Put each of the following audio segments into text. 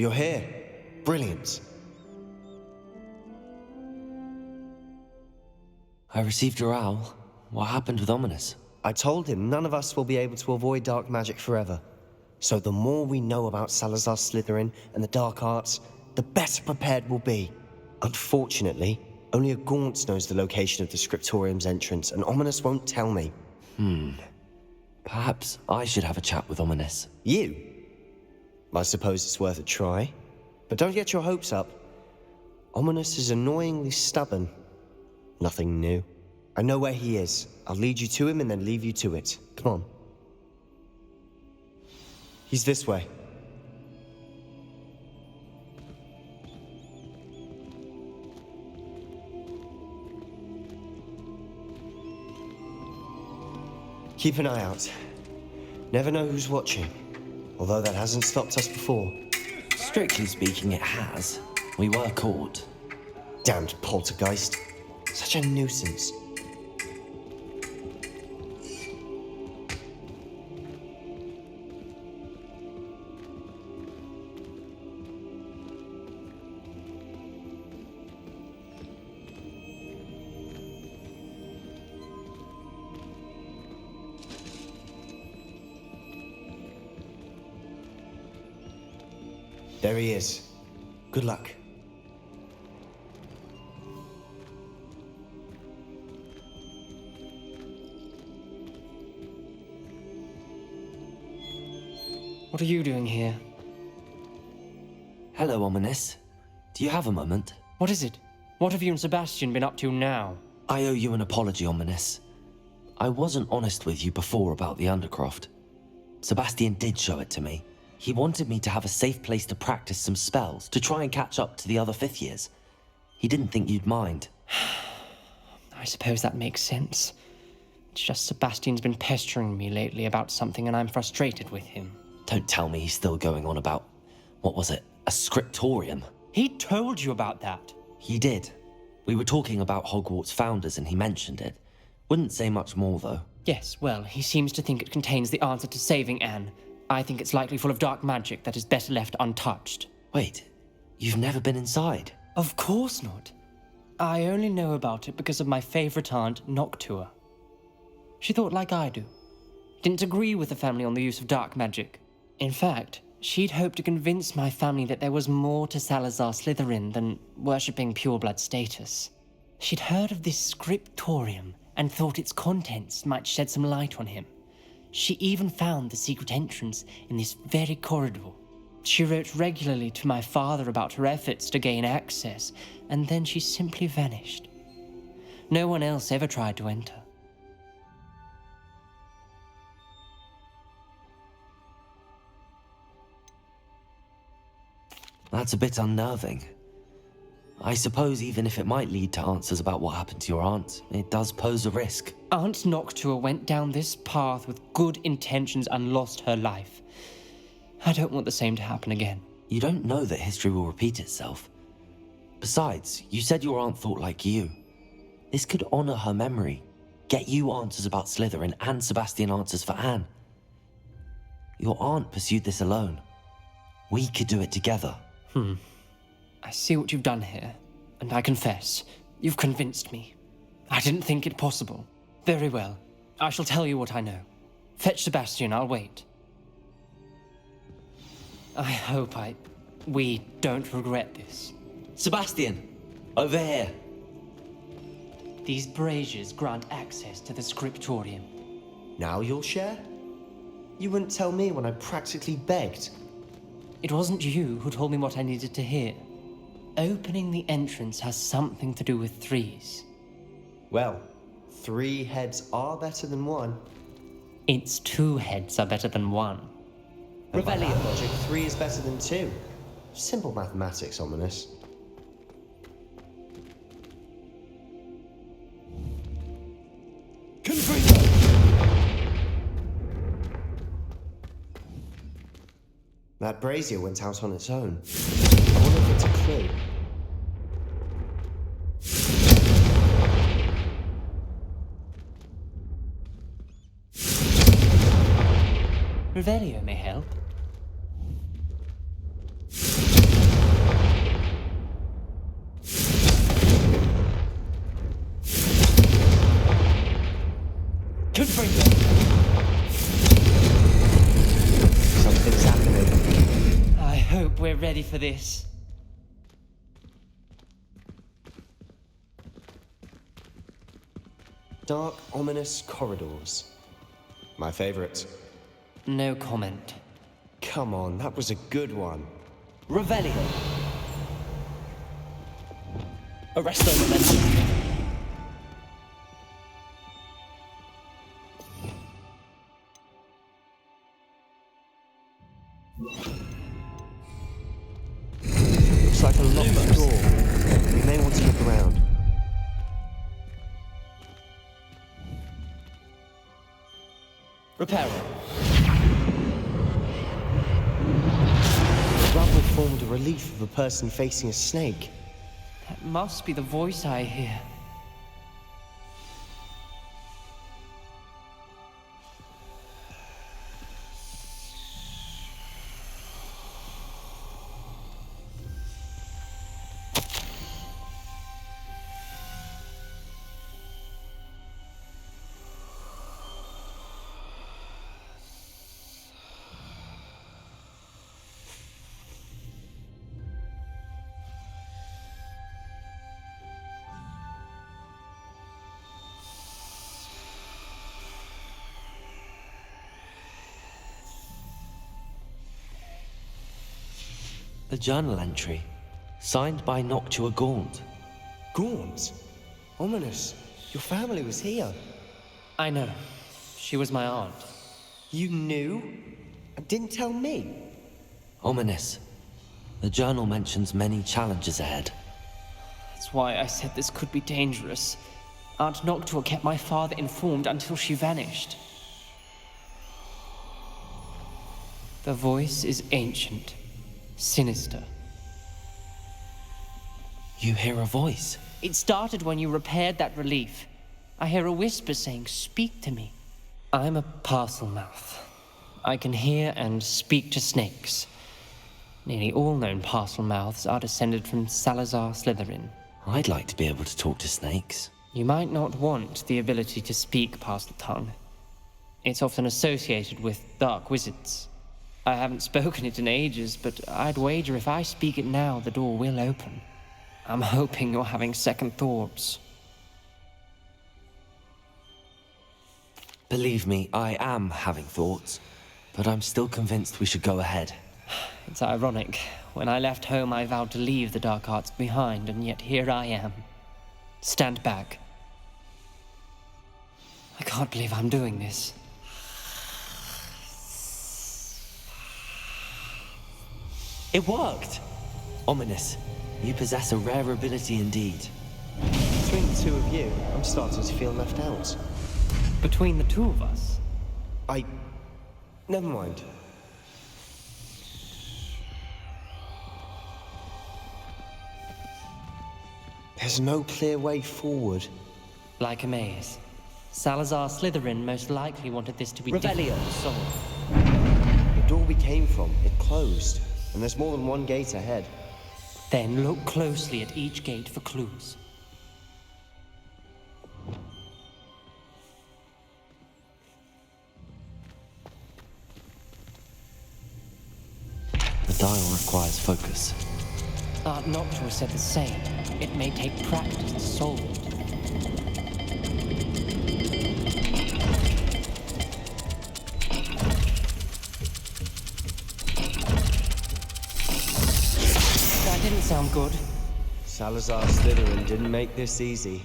You're here. Brilliant. I received your owl. What happened with Ominous? I told him none of us will be able to avoid dark magic forever. So the more we know about Salazar Slytherin and the dark arts, the better prepared we'll be. Unfortunately, only a Gaunt knows the location of the Scriptorium's entrance, and Ominous won't tell me. Perhaps I should have a chat with Ominous. You? I suppose it's worth a try. But don't get your hopes up. Ominous is annoyingly stubborn. Nothing new. I know where he is. I'll lead you to him and then leave you to it. Come on. He's this way. Keep an eye out. Never know who's watching. Although that hasn't stopped us before. Strictly speaking, it has. We were caught. Damned poltergeist. Such a nuisance. There he is. Good luck. What are you doing here? Hello, Ominous. Do you have a moment? What is it? What have you and Sebastian been up to now? I owe you an apology, Ominous. I wasn't honest with you before about the Undercroft. Sebastian did show it to me. He wanted me to have a safe place to practice some spells, to try and catch up to the other fifth years. He didn't think you'd mind. I suppose that makes sense. It's just Sebastian's been pestering me lately about something and I'm frustrated with him. Don't tell me he's still going on about, what was it, a scriptorium? He told you about that. He did. We were talking about Hogwarts founders and he mentioned it. Wouldn't say much more, though. Yes, well, he seems to think it contains the answer to saving Anne. I think it's likely full of dark magic that is better left untouched. Wait, you've never been inside? Of course not. I only know about it because of my favorite aunt, Noctua. She thought like I do. Didn't agree with the family on the use of dark magic. In fact, she'd hoped to convince my family that there was more to Salazar Slytherin than worshipping pureblood status. She'd heard of this scriptorium and thought its contents might shed some light on him. She even found the secret entrance in this very corridor. She wrote regularly to my father about her efforts to gain access, and then she simply vanished. No one else ever tried to enter. That's a bit unnerving. I suppose even if it might lead to answers about what happened to your aunt, it does pose a risk. Aunt Noctua went down this path with good intentions and lost her life. I don't want the same to happen again. You don't know that history will repeat itself. Besides, you said your aunt thought like you. This could honor her memory, get you answers about Slytherin and Sebastian answers for Anne. Your aunt pursued this alone. We could do it together. I see what you've done here, and I confess, you've convinced me. I didn't think it possible. Very well, I shall tell you what I know. Fetch Sebastian, I'll wait. I hope we don't regret this. Sebastian! Over here! These braziers grant access to the scriptorium. Now you'll share? You wouldn't tell me when I practically begged. It wasn't you who told me what I needed to hear. Opening the entrance has something to do with threes. Well, 3 heads are better than 1. Its 2 heads are better than 1. And by that logic, 3 is better than 2. Simple mathematics, Ominous. That brazier went out on its own. I wonder if it's a clue. Revelio may help. ready for this. Dark, ominous corridors. My favorite. No comment. Come on, that was a good one. Revelio. Arresto momentum. Looks like a locked door. We may want to look around. Reparo. The rubble formed a relief of a person facing a snake. That must be the voice I hear. A journal entry, signed by Noctua Gaunt. Gaunt? Ominous. Your family was here. I know. She was my aunt. You knew? And didn't tell me? Ominous. The journal mentions many challenges ahead. That's why I said this could be dangerous. Aunt Noctua kept my father informed until she vanished. The voice is ancient, sinister. You hear a voice? It started when you repaired that relief. I hear a whisper saying, "Speak to me." I'm a parcel mouth. I can hear and speak to snakes. Nearly all known parcel mouths are descended from Salazar Slytherin. I'd like to be able to talk to snakes. You might not want the ability to speak parcel tongue. It's often associated with dark wizards. I haven't spoken it in ages, but I'd wager if I speak it now, the door will open. I'm hoping you're having second thoughts. Believe me, I am having thoughts, but I'm still convinced we should go ahead. It's ironic. When I left home, I vowed to leave the dark arts behind, and yet here I am. Stand back. I can't believe I'm doing this. It worked! Ominous. You possess a rare ability indeed. Between the two of you, I'm starting to feel left out. Between the two of us, Never mind. There's no clear way forward. like a maze. Salazar Slytherin most likely wanted this to be Revelio. solved. The door we came from, it closed. And there's more than one gate ahead. Then look closely at each gate for clues. The dial requires focus. Aunt Noctua said the same. It may take practice to solve it. That didn't sound good. Salazar Slytherin didn't make this easy.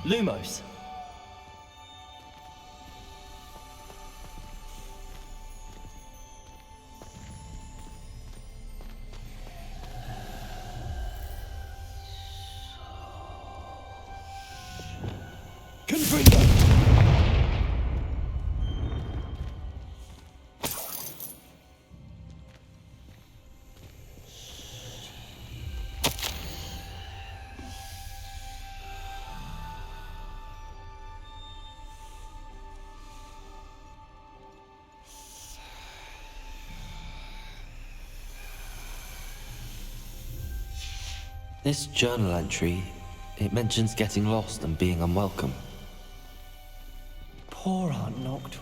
Lumos! Confringo! This journal entry It mentions getting lost and being unwelcome. Poor Aunt Noctua.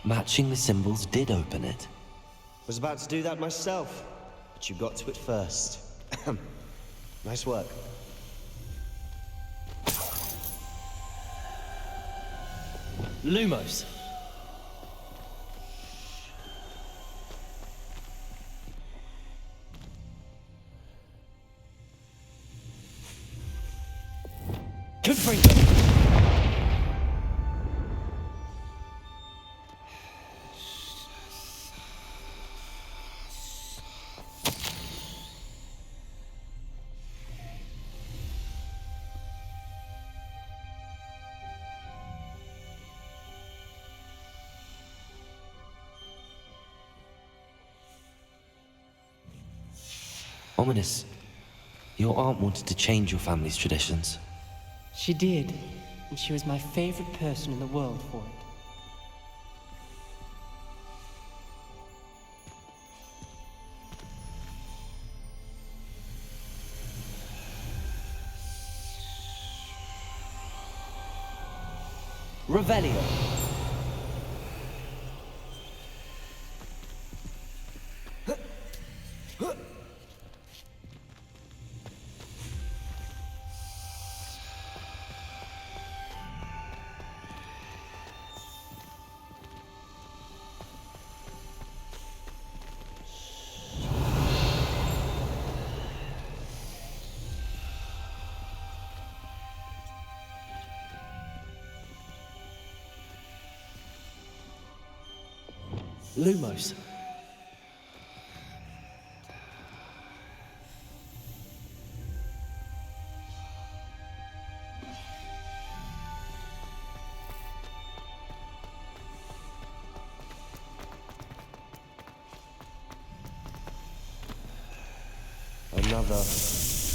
Matching the symbols did open it. Was about to do that myself, but you got to it first. Nice work. Lumos. Confringo. Ominous. Your aunt wanted to change your family's traditions. She did, and she was my favorite person in the world for it. Revelio. Lumos.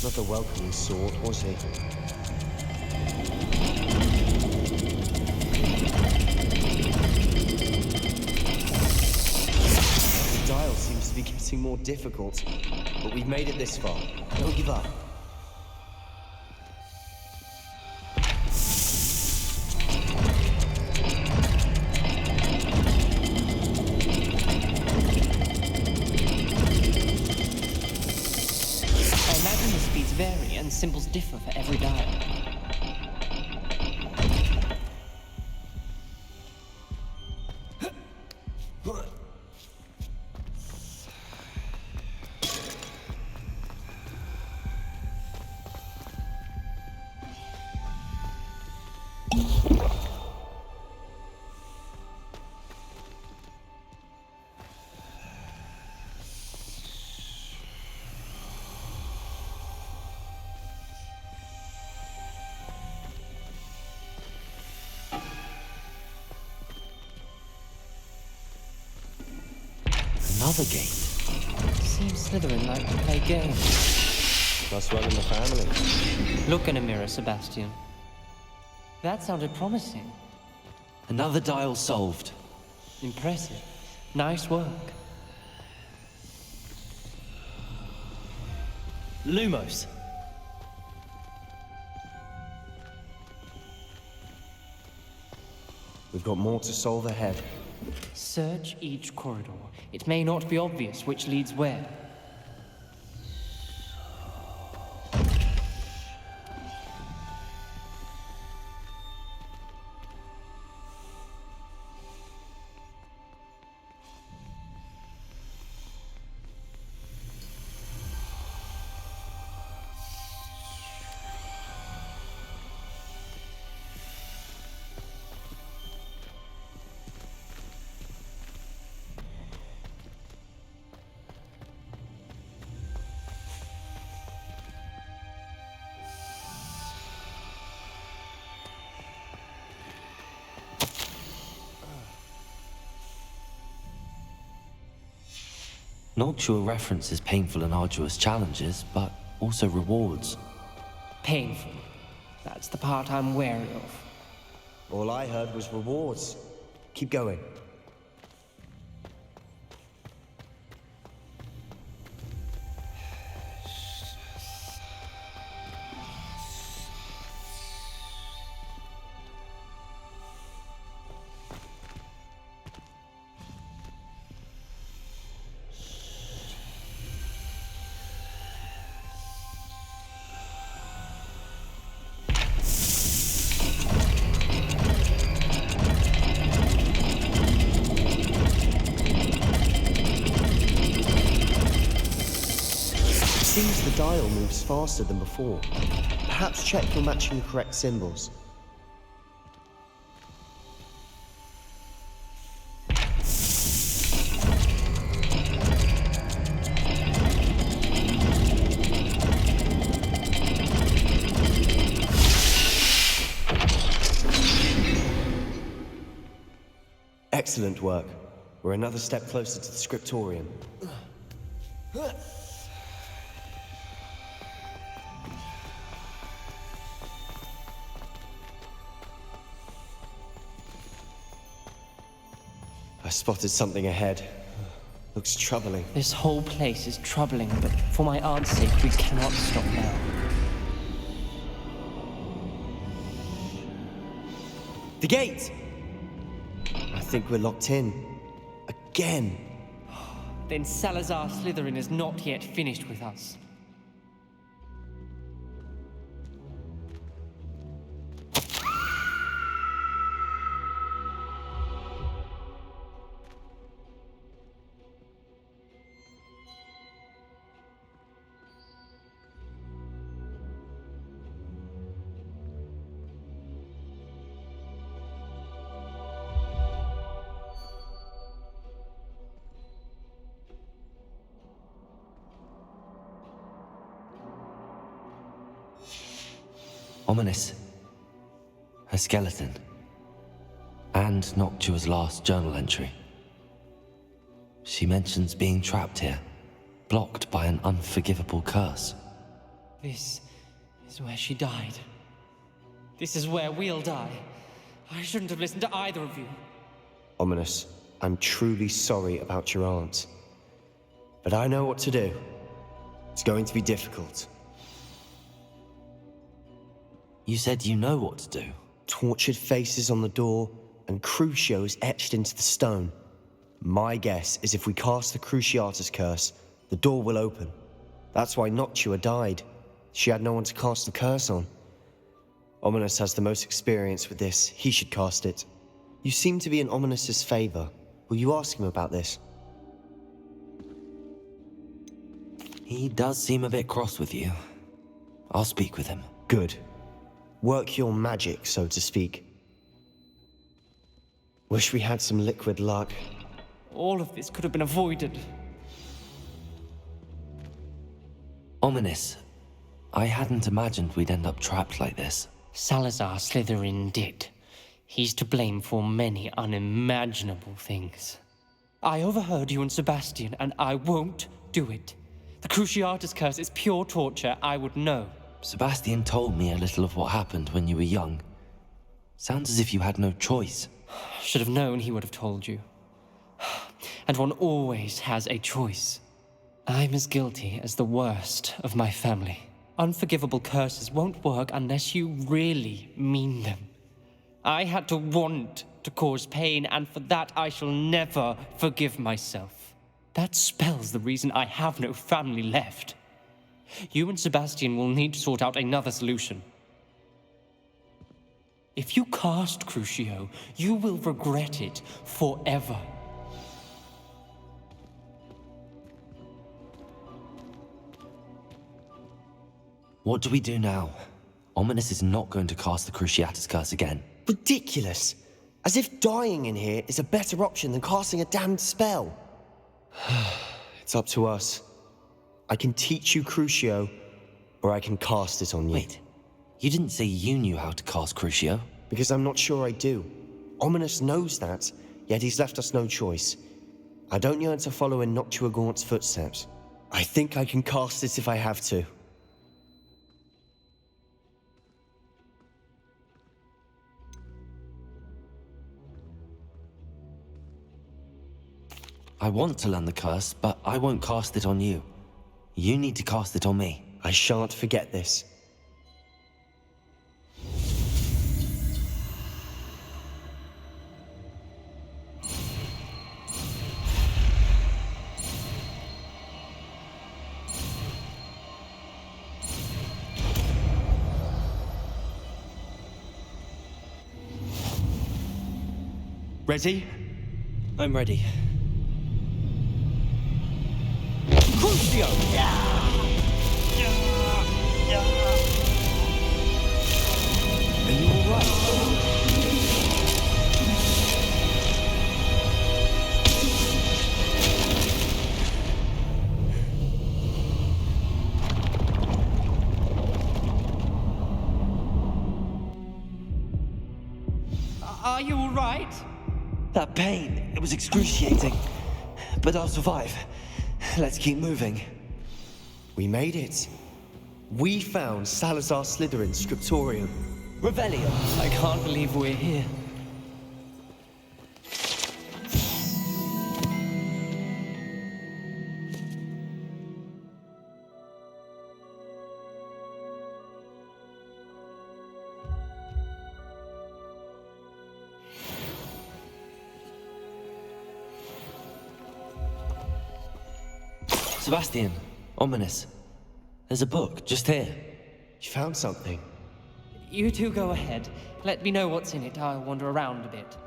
Another welcoming sort, was he? The dial seems to be getting more difficult, but we've made it this far. Don't give up. Vary and symbols differ for every dial. Another gate. Seems Slytherin like to play games. Must run in the family. Look in a mirror, Sebastian. That sounded promising. Another dial solved. Impressive. Nice work. Lumos. We've got more to solve ahead. Search each corridor. It may not be obvious which leads where. Noctua references painful and arduous challenges, but also rewards. Painful. That's the part I'm wary of. All I heard was rewards. Keep going. Seems the dial moves faster than before. Perhaps check you're matching the correct symbols. Excellent work. We're another step closer to the scriptorium. I spotted something ahead. Looks troubling. This whole place is troubling, but for my aunt's sake, we cannot stop now. The gate! I think we're locked in. Again. Then Salazar Slytherin is not yet finished with us. Ominous. Her skeleton. And Noctua's last journal entry. She mentions being trapped here, blocked by an unforgivable curse. This is where she died. This is where we'll die. I shouldn't have listened to either of you. Ominous, I'm truly sorry about your aunt. But I know what to do. It's going to be difficult. You said you know what to do. Tortured faces on the door, and Crucio is etched into the stone. My guess is if we cast the Cruciatus curse, the door will open. That's why Noctua died. She had no one to cast the curse on. Ominous has the most experience with this. He should cast it. You seem to be in Ominous's favor. Will you ask him about this? He does seem a bit cross with you. I'll speak with him. Good. Work your magic, so to speak. Wish we had some liquid luck. All of this could have been avoided. Ominous. I hadn't imagined we'd end up trapped like this. Salazar Slytherin did. He's to blame for many unimaginable things. I overheard you and Sebastian, and I won't do it. The Cruciatus curse is pure torture. I would know. Sebastian told me a little of what happened when you were young. Sounds as if you had no choice. Should have known he would have told you. And one always has a choice. I'm as guilty as the worst of my family. Unforgivable curses won't work unless you really mean them. I had to want to cause pain, and for that I shall never forgive myself. That spells the reason I have no family left. You and Sebastian will need to sort out another solution. If you cast Crucio, you will regret it forever. What do we do now? Ominous is not going to cast the Cruciatus curse again. Ridiculous. As if dying in here is a better option than casting a damned spell. It's up to us. I can teach you Crucio, or I can cast it on you. Wait, you didn't say you knew how to cast Crucio? Because I'm not sure I do. Ominous knows that, yet he's left us no choice. I don't yearn to follow in Noctua Gaunt's footsteps. I think I can cast it if I have to. I want to learn the curse, but I won't cast it on you. You need to cast it on me. I shan't forget this. Ready? I'm ready. Crucio! Are you alright? Are you all right? That pain, it was excruciating. But I'll survive. Let's keep moving. We made it. We found Salazar Slytherin's scriptorium. Revelio. I can't believe we're here. Sebastian, ominous. There's a book just here. You found something. You two go ahead. Let me know what's in it. I'll wander around a bit.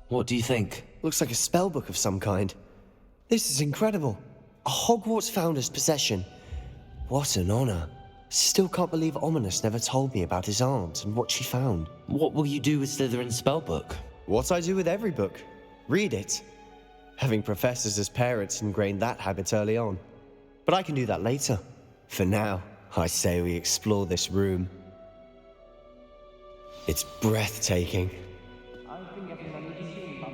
What do you think? Looks like a spellbook of some kind. This is incredible. A Hogwarts founder's possession. What an honor. Still can't believe Ominous never told me about his aunt and what she found. What will you do with Slytherin's spellbook? What I do with every book. Read it. Having professors as parents ingrained that habit early on. But I can do that later. For now, I say we explore this room. It's breathtaking. I've been getting uneasy about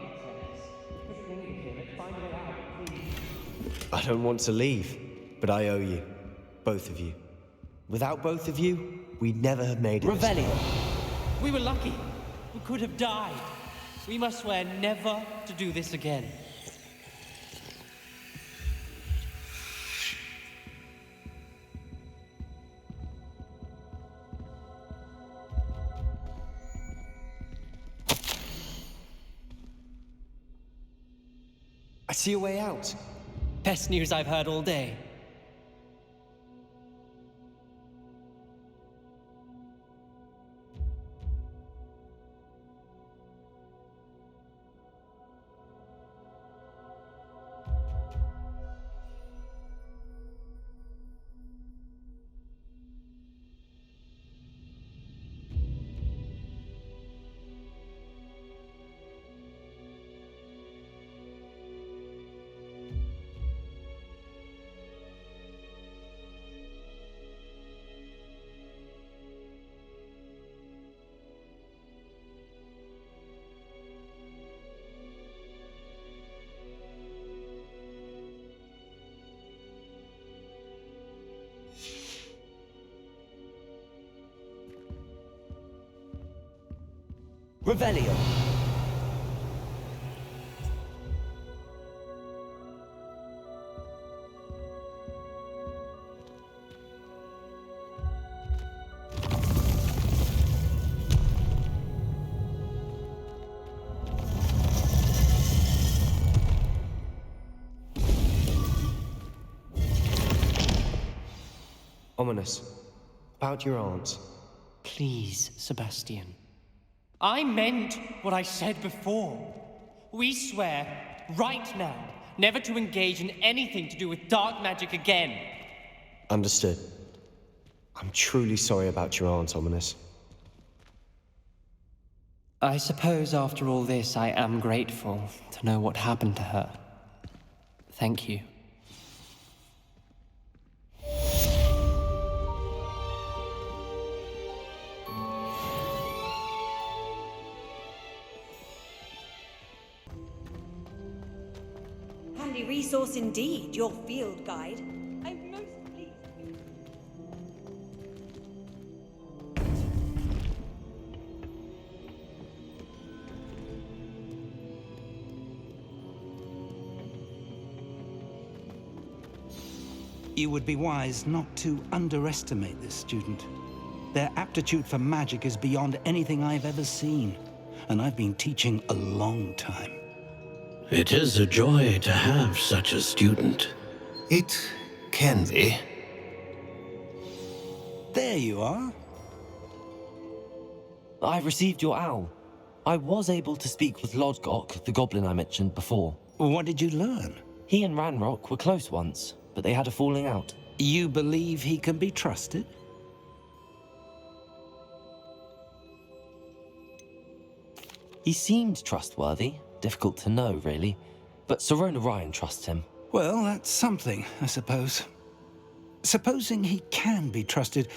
this. Find a way out, please. I don't want to leave, but I owe you. Both of you. Without both of you, we'd never have made it. Revelio. We were lucky. We could have died. We must swear never to do this again. I see a way out. Best news I've heard all day. Revelio. Ominous. About your aunt. Please, Sebastian. I meant what I said before. We swear, right now, never to engage in anything to do with dark magic again. Understood. I'm truly sorry about your aunt, Ominous. I suppose after all this, I am grateful to know what happened to her. Thank you. handy resource indeed, your field guide. I'm most pleased. You would be wise not to underestimate this student. Their aptitude for magic is beyond anything I've ever seen, and I've been teaching a long time. It is a joy to have such a student. It can be. There you are. I received your owl. I was able to speak with Lodgok, the goblin I mentioned before. What did you learn? He and Ranrock were close once, but they had a falling out. You believe he can be trusted? He seemed trustworthy. Difficult to know, really. But Sirona Ryan trusts him. Well, that's something, I suppose. Supposing he can be trusted,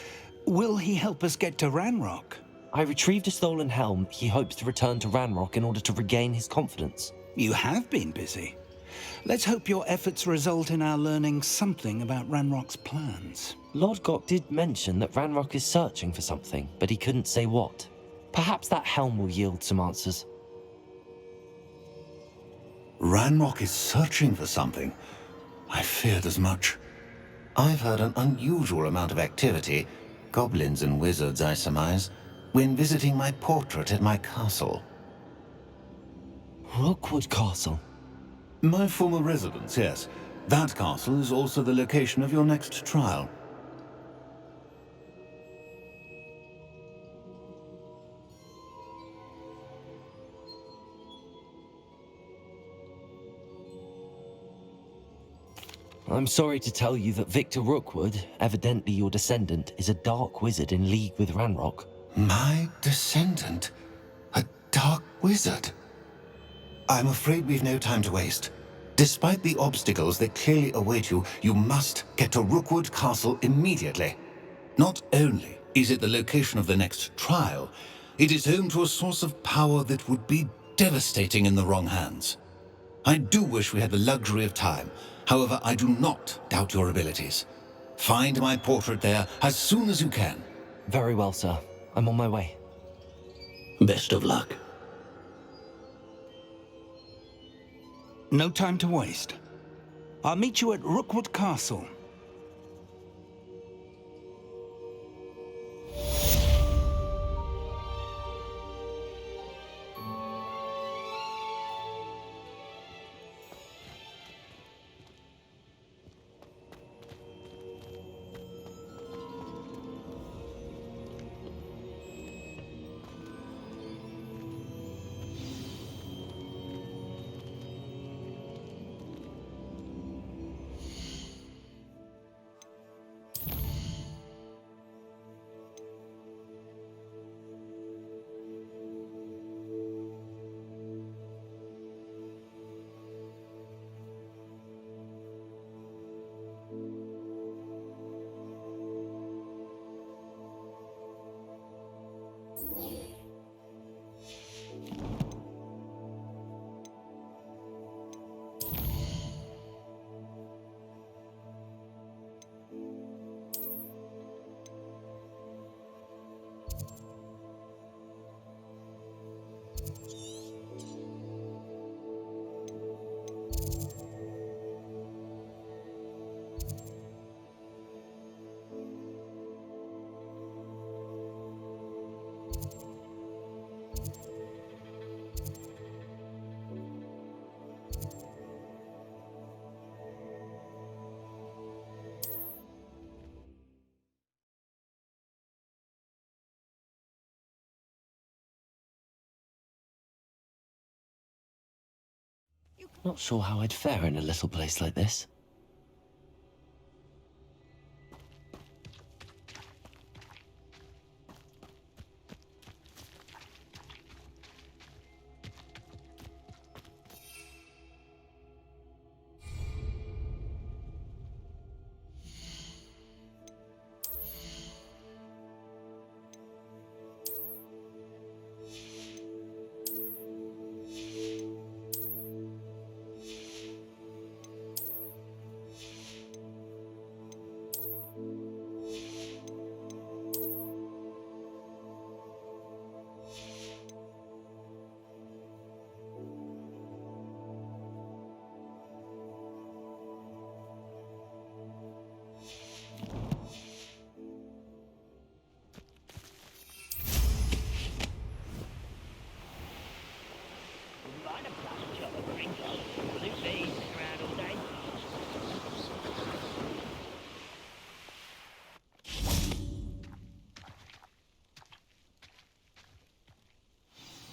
will he help us get to Ranrock? I retrieved a stolen helm. He hopes to return to Ranrock in order to regain his confidence. You have been busy. Let's hope your efforts result in our learning something about Ranrock's plans. Lodgok did mention that Ranrock is searching for something, but he couldn't say what. Perhaps that helm will yield some answers. Ranrock is searching for something. I feared as much. I've heard an unusual amount of activity, goblins and wizards, I surmise, when visiting my portrait at my castle. Rookwood Castle. My former residence, yes. That castle is also the location of your next trial. I'm sorry to tell you that Victor Rookwood, evidently your descendant, is a dark wizard in league with Ranrock. My descendant? A dark wizard? I'm afraid we've no time to waste. Despite the obstacles that clearly await you, you must get to Rookwood Castle immediately. Not only is it the location of the next trial, it is home to a source of power that would be devastating in the wrong hands. I do wish we had the luxury of time. However, I do not doubt your abilities. Find my portrait there as soon as you can. Very well, sir. I'm on my way. Best of luck. No time to waste. I'll meet you at Rookwood Castle. Not sure how I'd fare in a little place like this. Mind a plus job of drinks. Blue bees sitting around all day.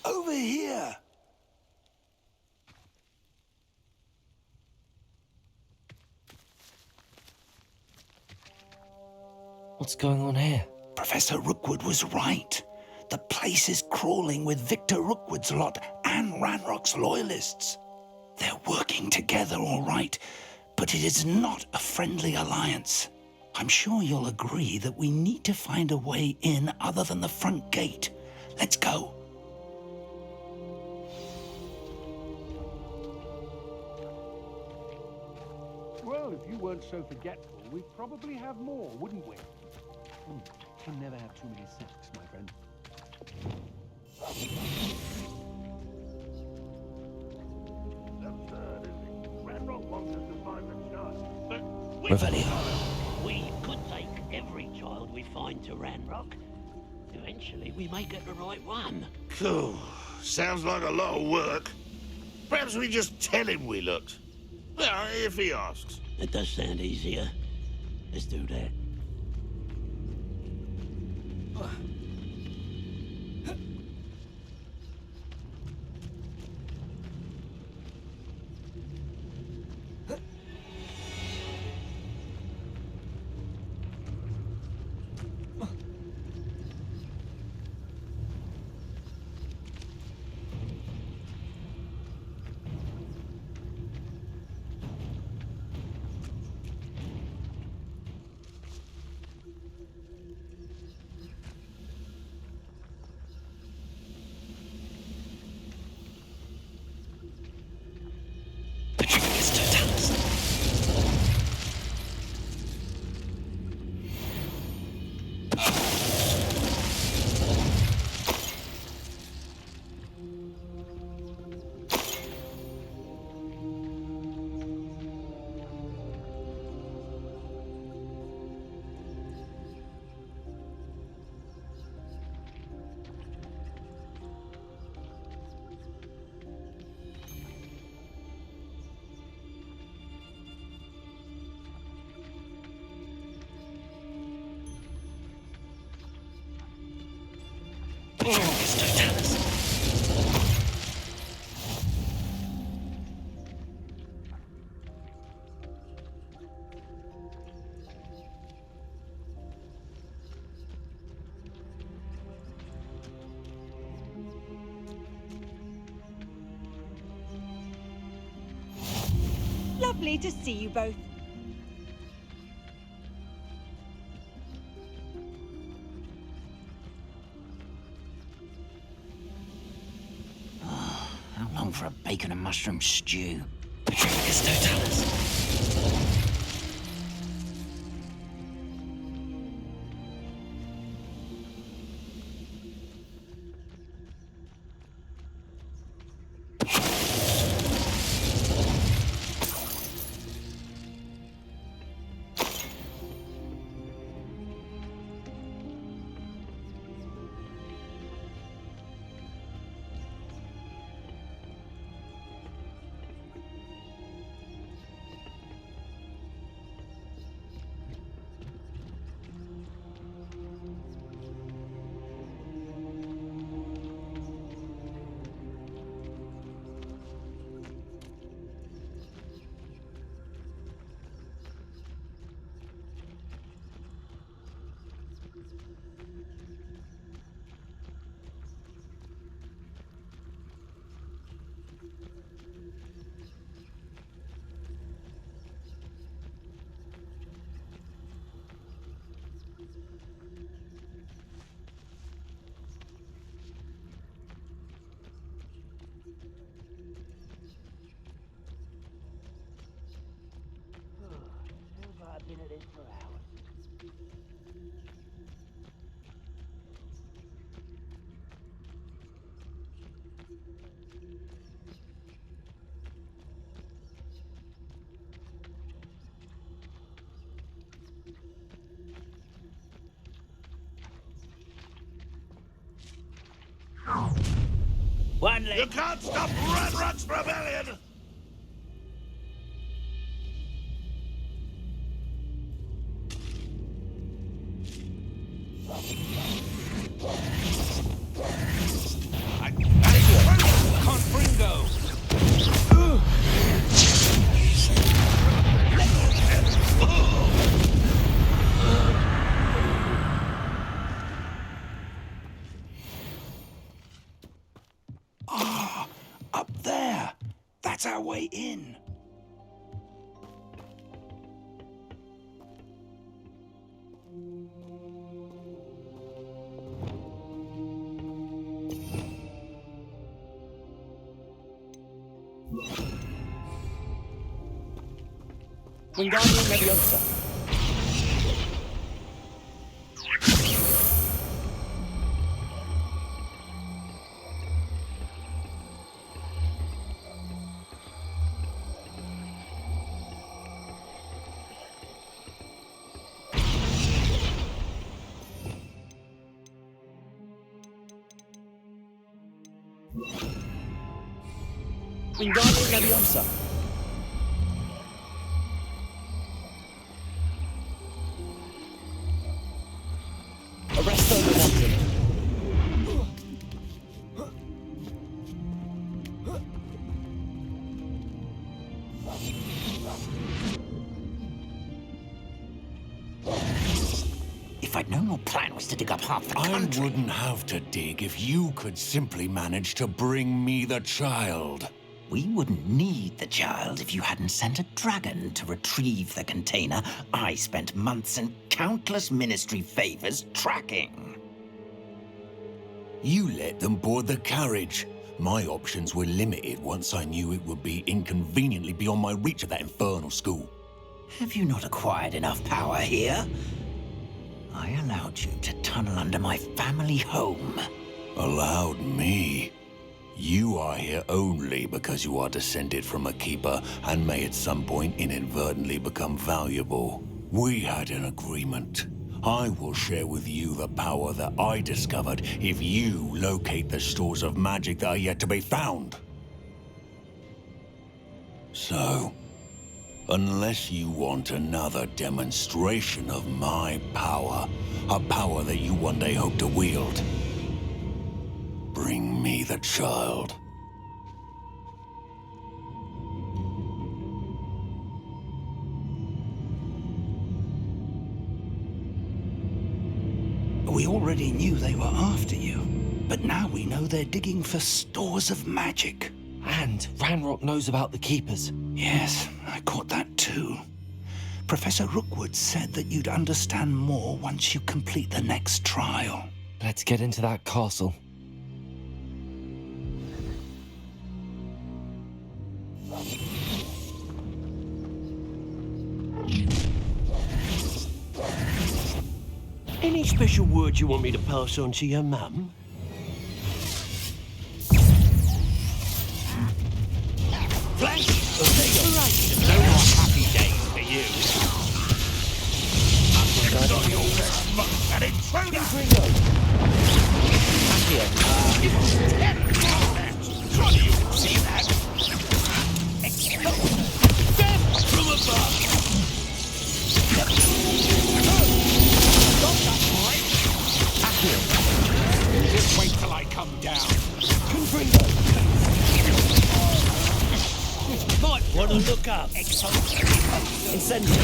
Over here! What's going on here? Professor Rookwood was right. The place is crawling with Victor Rookwood's lot and Ranrock's loyalists. They're working together, all right, but it is not a friendly alliance. I'm sure you'll agree that we need to find a way in other than the front gate. Let's go. Well, if you weren't so forgetful, we'd probably have more, wouldn't we? Can never have too many sacks, my friend. Absurd, isn't it? Ranrock wants us to find the child, but Revelio. We could take every child we find to Ranrock. Eventually, we may get the right one. Cool. Sounds like a lot of work. Perhaps we just tell him we looked. Well, if he asks. It does sound easier. Let's do that. Lovely to see you both. How long for a bacon and mushroom stew? I've been at this for hours. One You leg. can't stop Ranrock's rebellion! Up there. That's our way in. Wingardium Leviosa. Wingardium Leviosa. Arresto Momentum. If I'd known your plan was to dig up half the I country... wouldn't have to dig if you could simply manage to bring me the child. We wouldn't need the child if you hadn't sent a dragon to retrieve the container I spent months and countless ministry favors tracking. You let them board the carriage. My options were limited once I knew it would be inconveniently beyond my reach at that infernal school. Have you not acquired enough power here? I allowed you to tunnel under my family home. Allowed me? You are here only because you are descended from a keeper and may at some point inadvertently become valuable. We had an agreement. I will share with you the power that I discovered if you locate the stores of magic that are yet to be found. So, unless you want another demonstration of my power, a power that you one day hope to wield, bring me the child. We already knew they were after you, but now we know they're digging for stores of magic. And Ranrock knows about the Keepers. Yes, I caught that too. Professor Rookwood said that you'd understand more once you complete the next trial. Let's get into that castle. Any special word you want me to pass on to your mum? Flank! Right, no more happy days for you. Not your best monk, an intruder! Try you see that? Death from above! Just wait till I come down. Might want to look up. Incendio.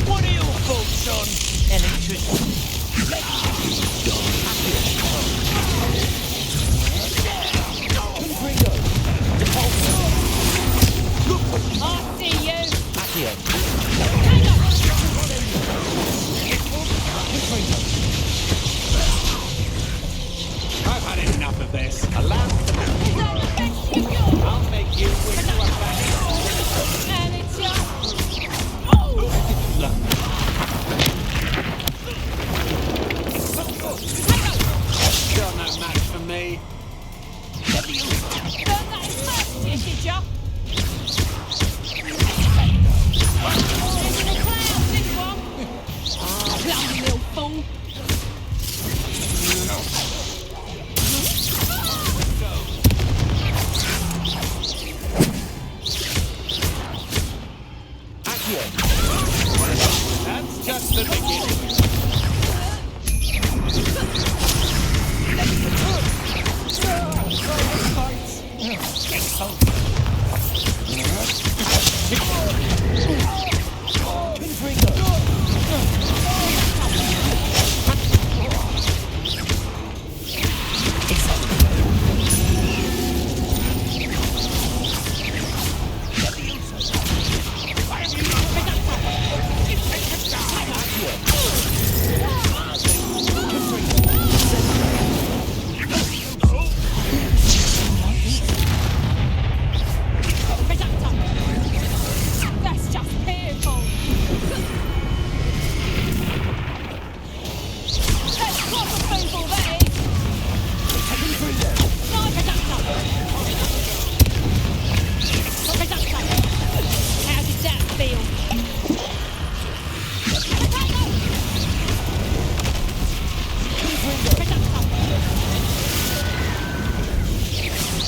What are your thoughts on electricity? I see you. I've had enough of this. Allow me to... The best you've got. I'll make you wish you That's just the beginning. That's just painful. That's proper painful, that is. Sniper duster. Sniper duster. How did that feel?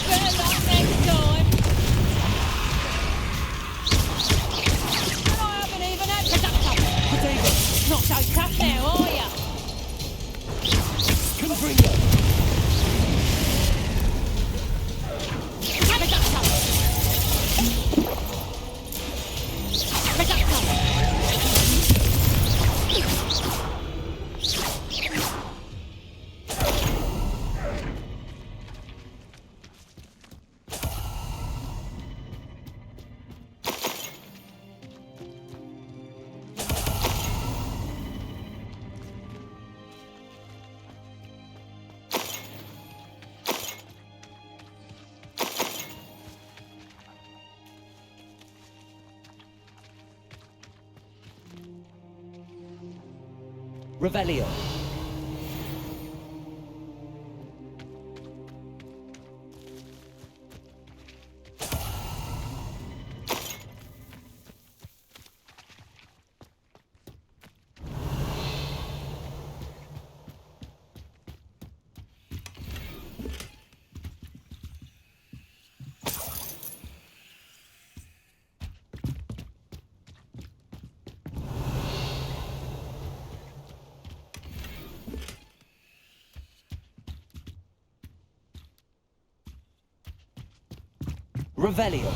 Better luck next time. And I haven't even had production. Not so tough now, are ya? Revelio. Revelio.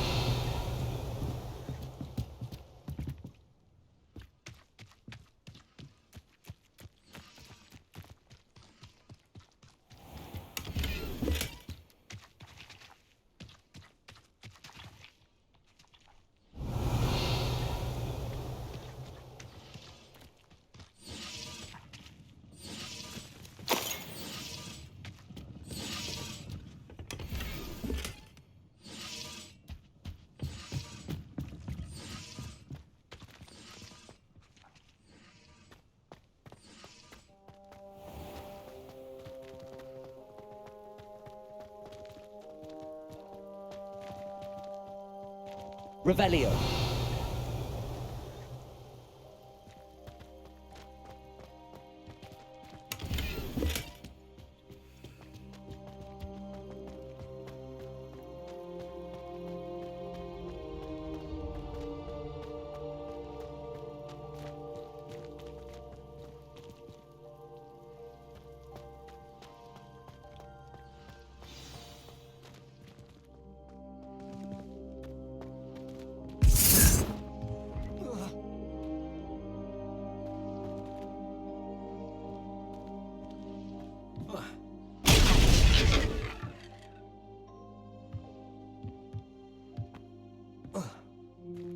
Revelio.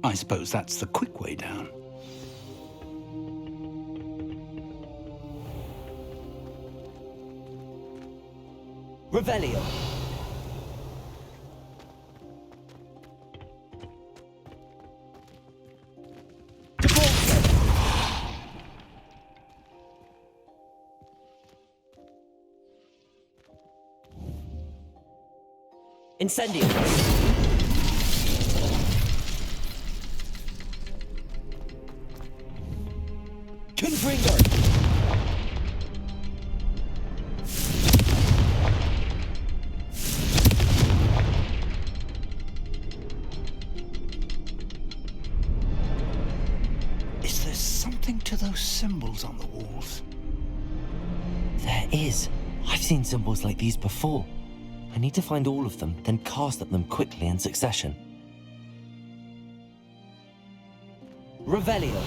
I suppose that's the quick way down. Revelio. Incendio. Confringo. something to those symbols on the walls? There is. I've seen symbols like these before. I need to find all of them, then cast at them quickly in succession. Revelio.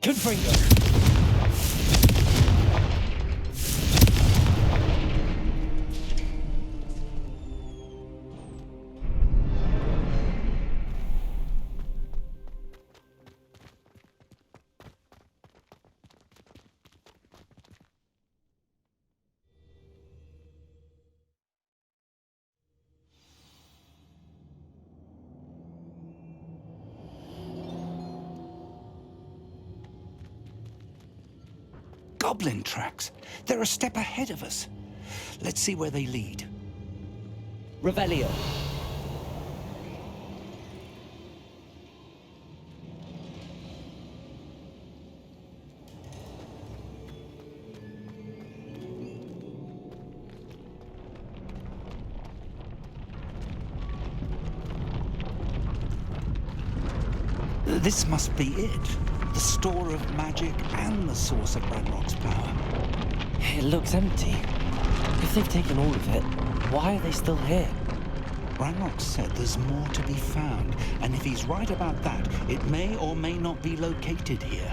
Confringo. Goblin tracks. They're a step ahead of us. Let's see where they lead. Revelio. This must be it. The store of magic and the source of Ranrock's power. It looks empty. If they've taken all of it, why are they still here? Ranrock said there's more to be found, and if he's right about that, it may or may not be located here.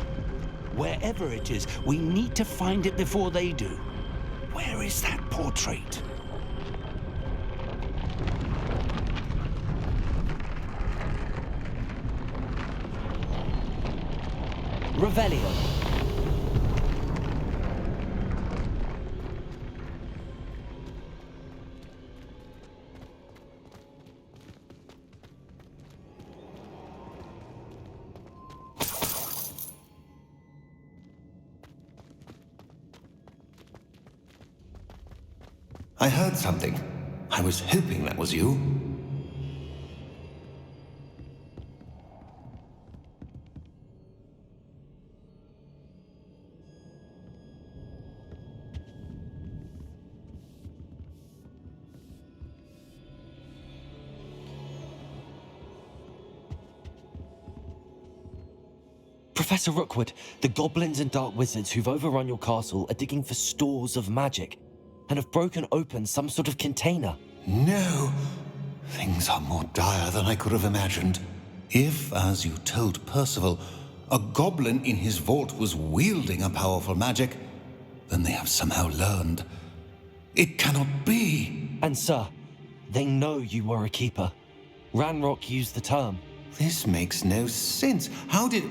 Wherever it is, we need to find it before they do. Where is that portrait? Revelio. I heard something. I was hoping that was you. Professor Rookwood, the goblins and dark wizards who've overrun your castle are digging for stores of magic and have broken open some sort of container. No. Things are more dire than I could have imagined. If, as you told Percival, a goblin in his vault was wielding a powerful magic, then they have somehow learned. It cannot be. And sir, they know you were a keeper. Ranrock used the term. This makes no sense. How did...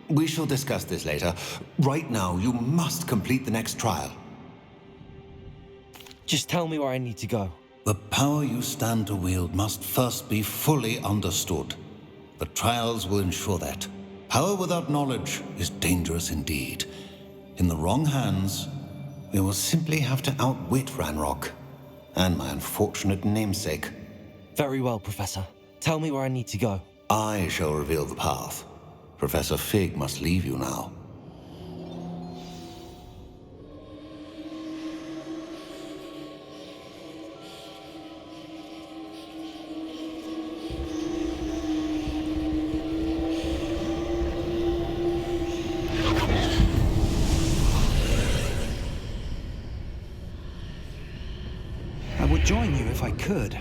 We shall discuss this later. Right now, you must complete the next trial. Just tell me where I need to go. The power you stand to wield must first be fully understood. The trials will ensure that. Power without knowledge is dangerous indeed. In the wrong hands, we will simply have to outwit Ranrock and my unfortunate namesake. Very well, Professor. Tell me where I need to go. I shall reveal the path. Professor Fig must leave you now. I would join you if I could.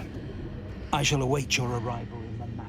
I shall await your arrival in the map.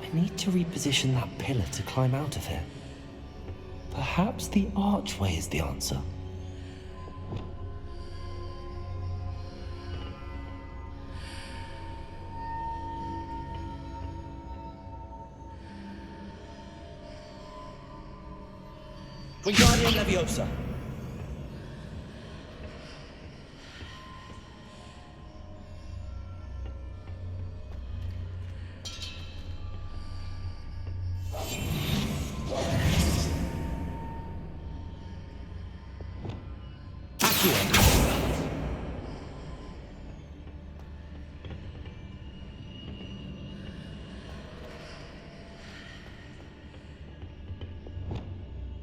I need to reposition that pillar to climb out of here. Perhaps the archway is the answer. Wingardium Leviosa.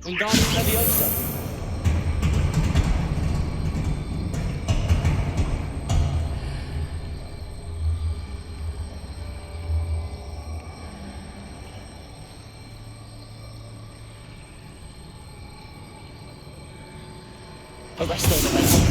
Wingardium Leviosa. Arresto Memento.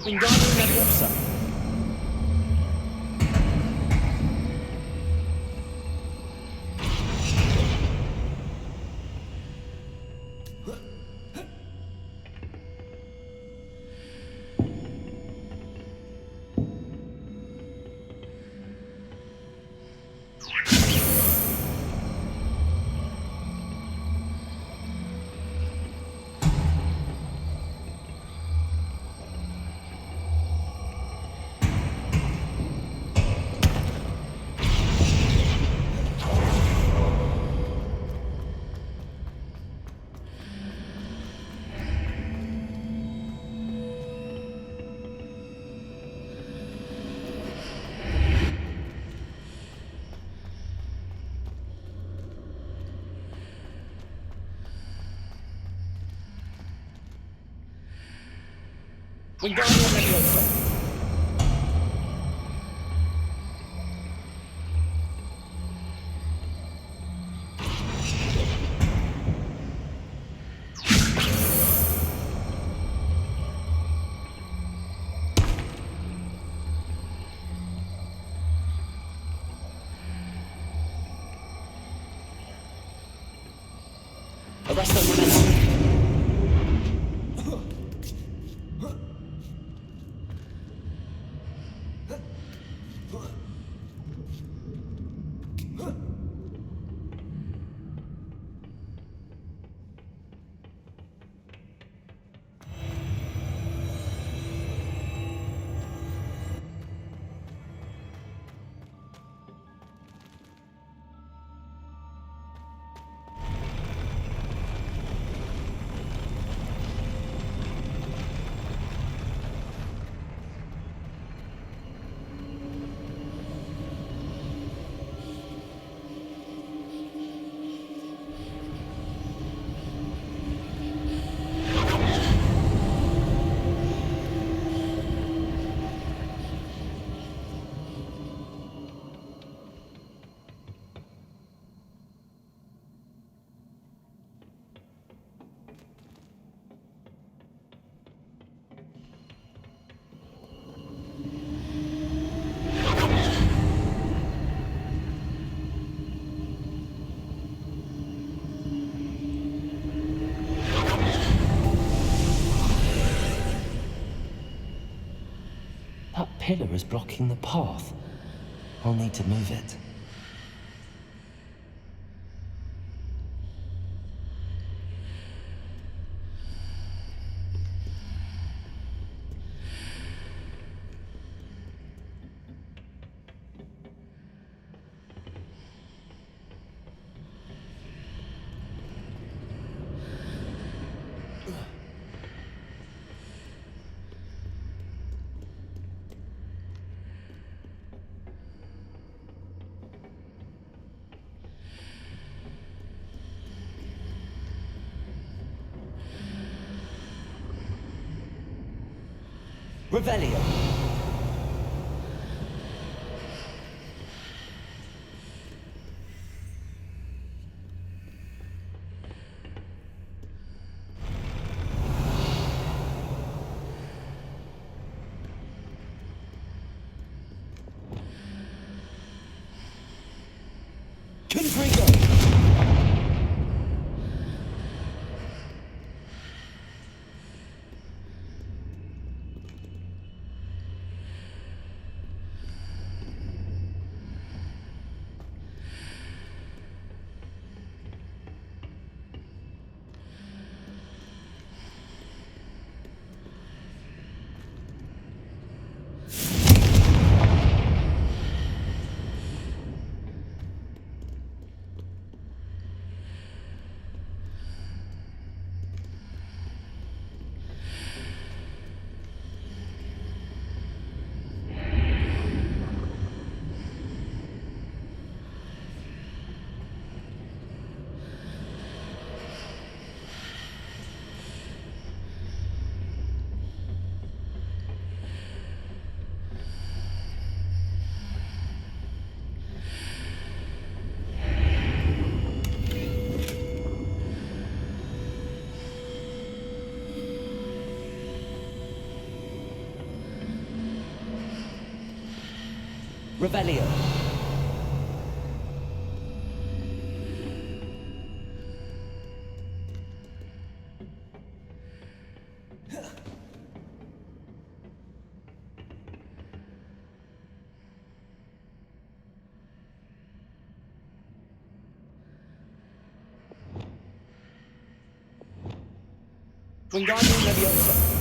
Wingardium Leviosa. Wingardium Leviosa. Arresto Memento. pillar is blocking the path. I'll need to move it. Revelio. Confringo. Revelio. Wingardium Leviosa.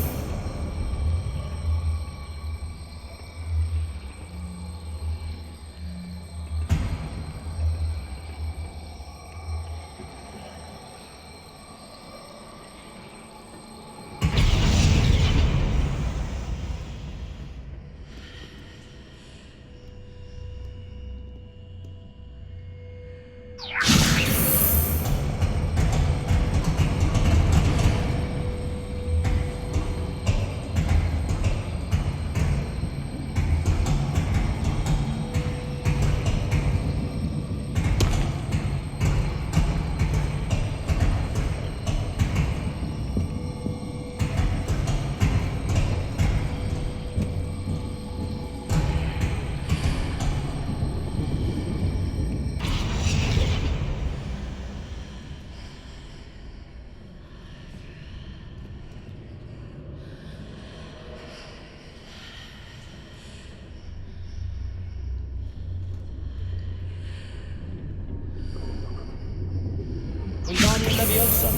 Wingardium Leviosa.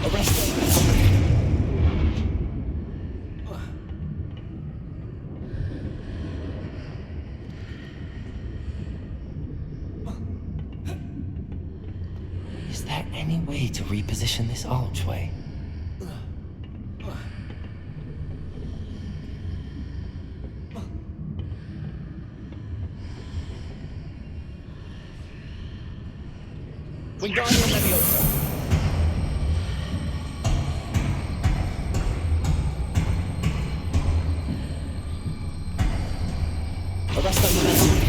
Arresto. Is there any way to reposition this archway? Wingardium Leviosa. Arresto Momentum.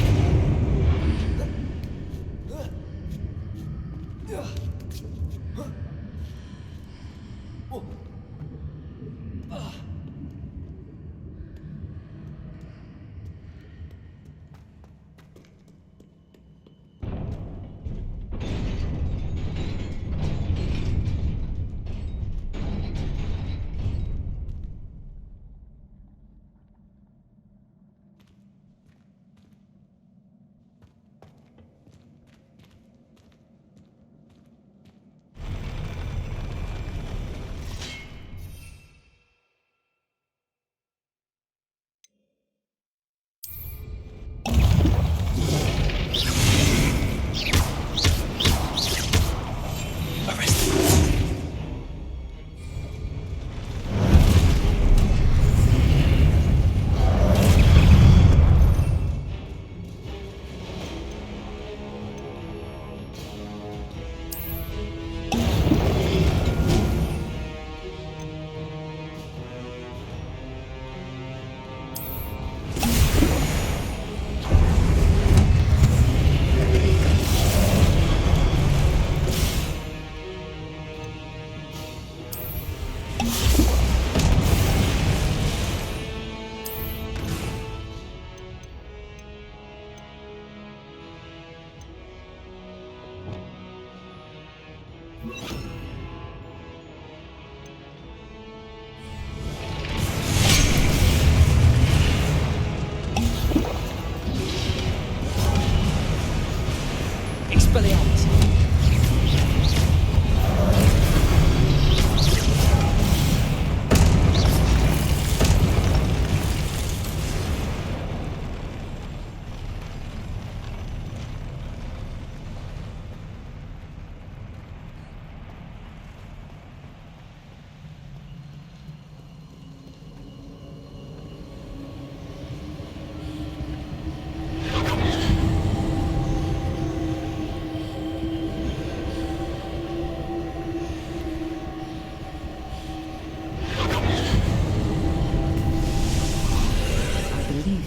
Expelliarmus.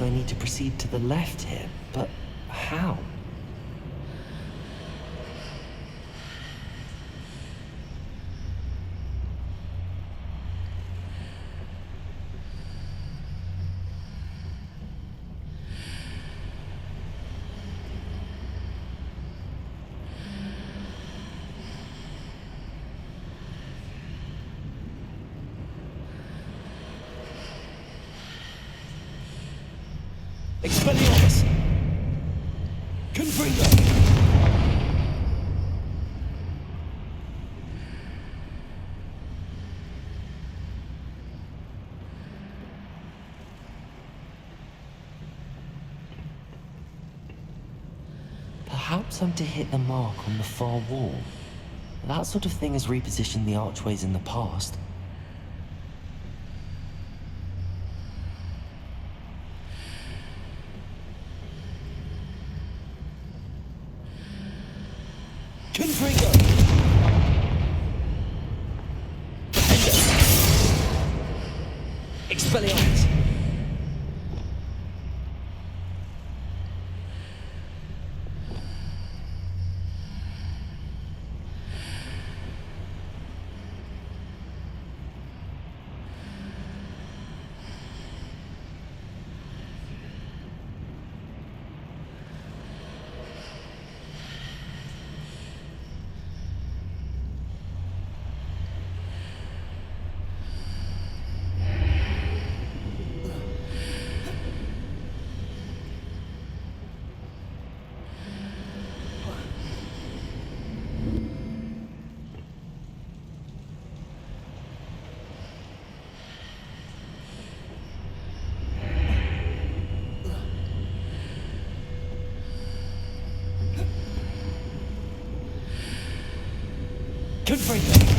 I need to proceed to the left here, but how? Expelliarmus. Confringo. Perhaps I'm to hit the mark on the far wall. That sort of thing has repositioned the archways in the past. Confringo. Expelliarmus. Confringo.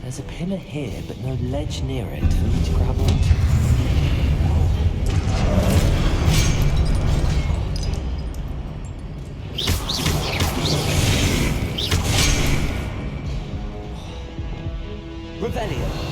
There's a pillar here, but no ledge near it for me to grab onto. Revelio.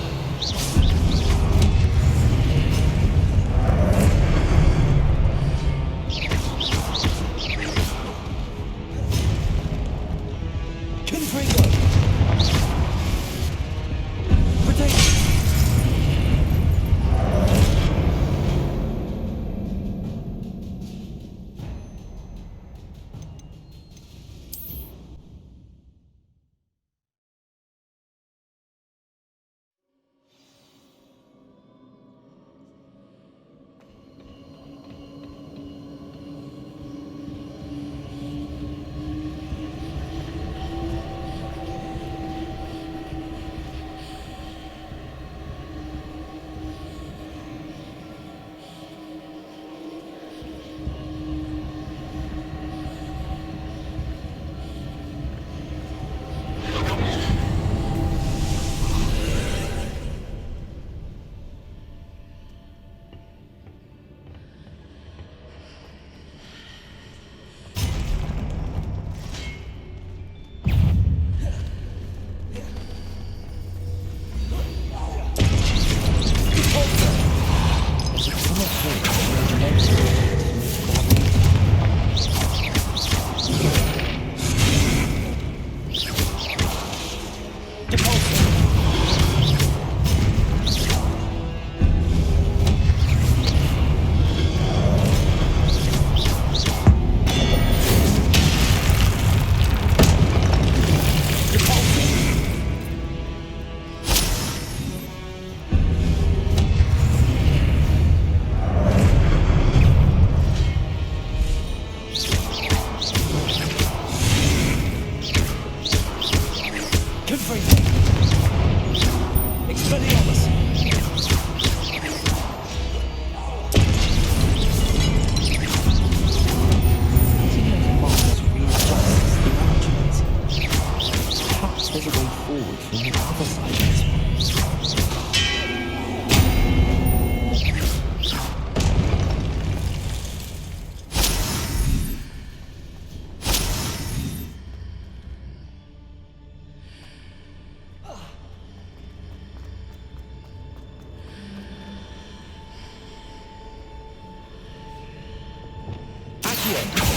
Accio!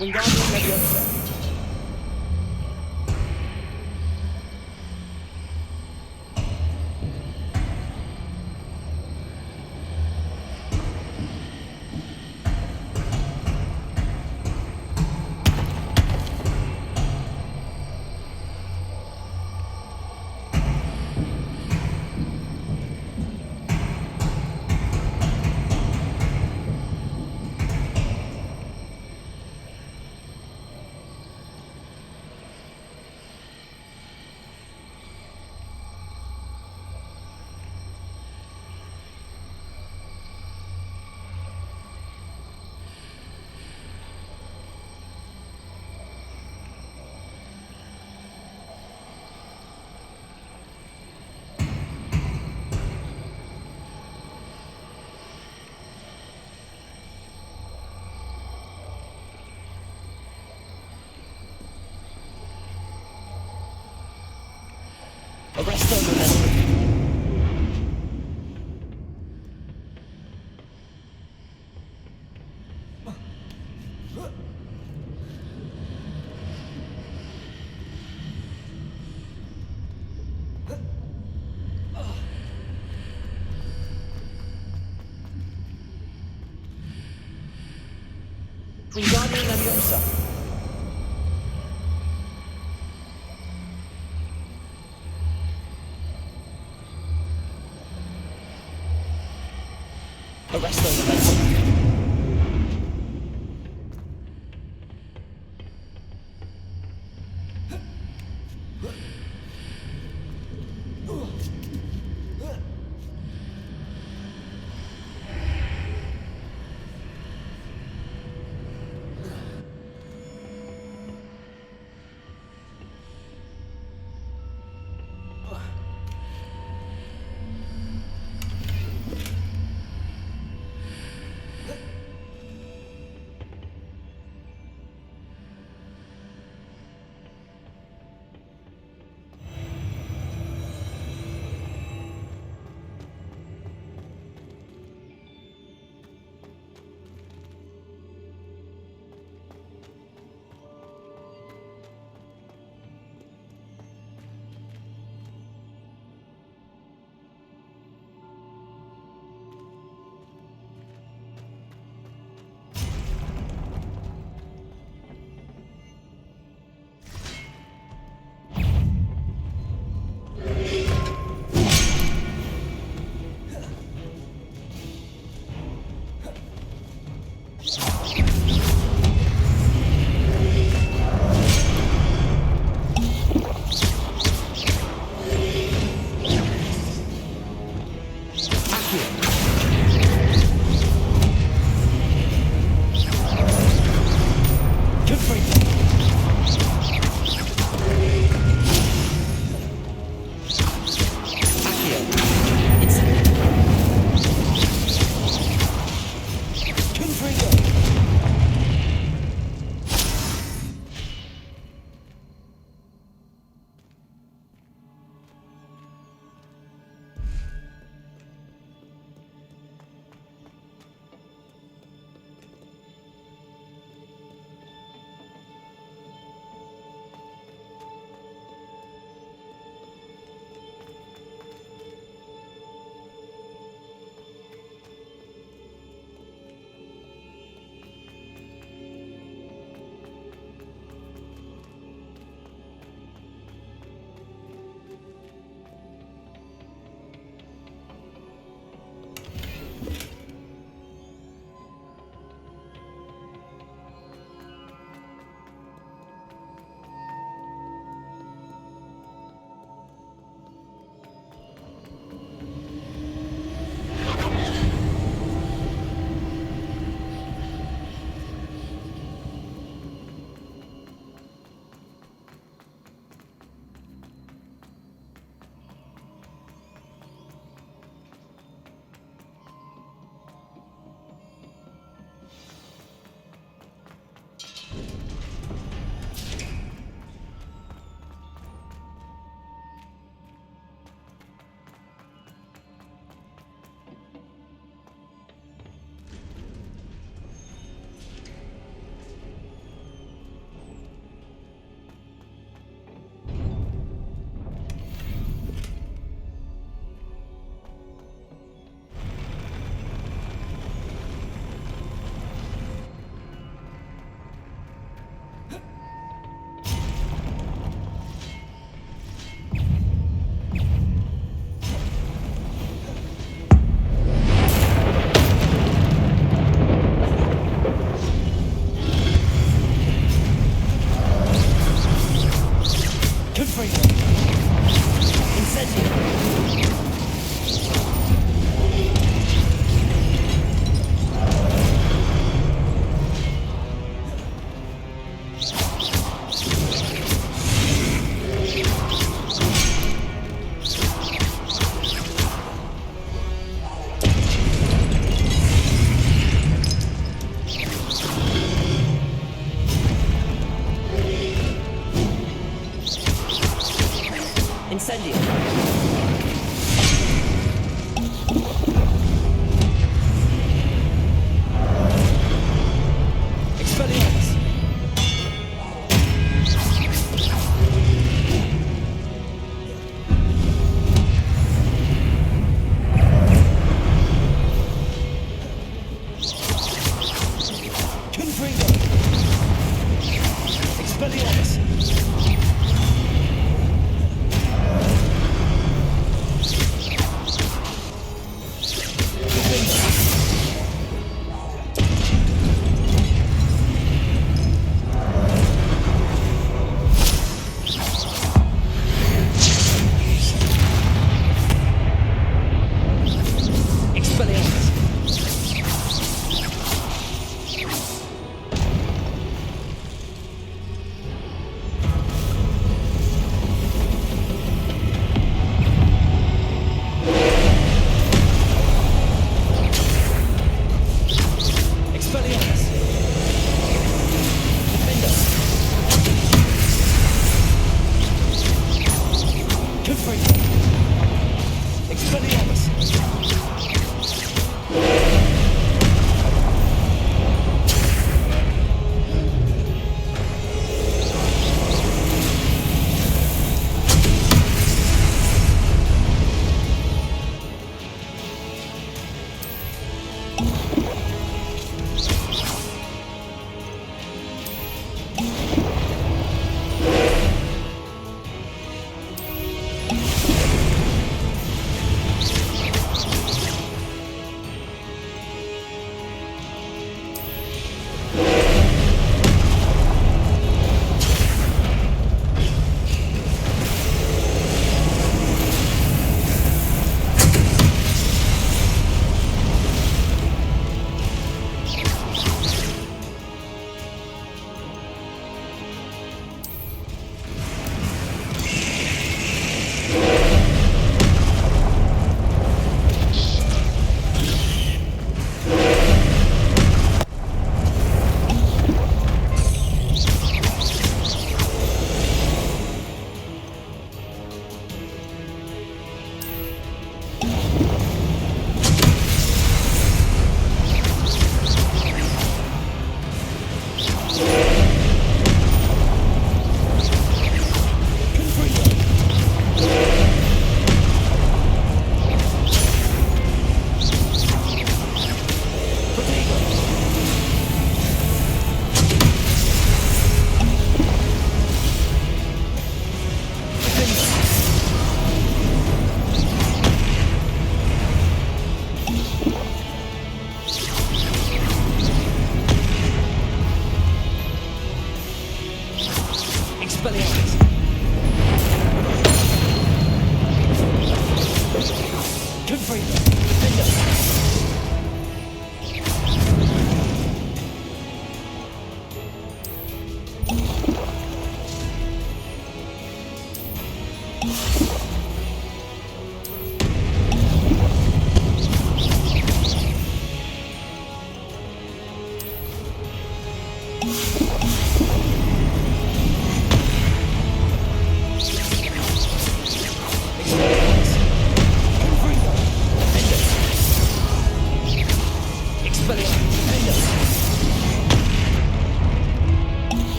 Wingardium Leviosa. Arresto Momentum. Wingardium Leviosa. Arresto Momentum. Incendio. Expelliarmus. Confringo. Expelliarmus.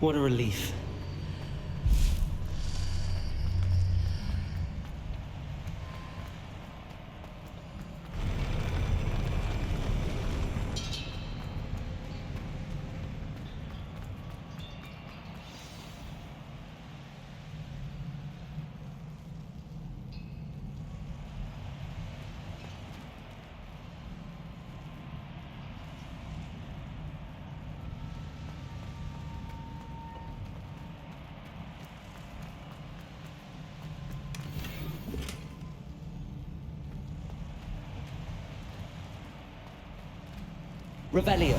What a relief. Revelio.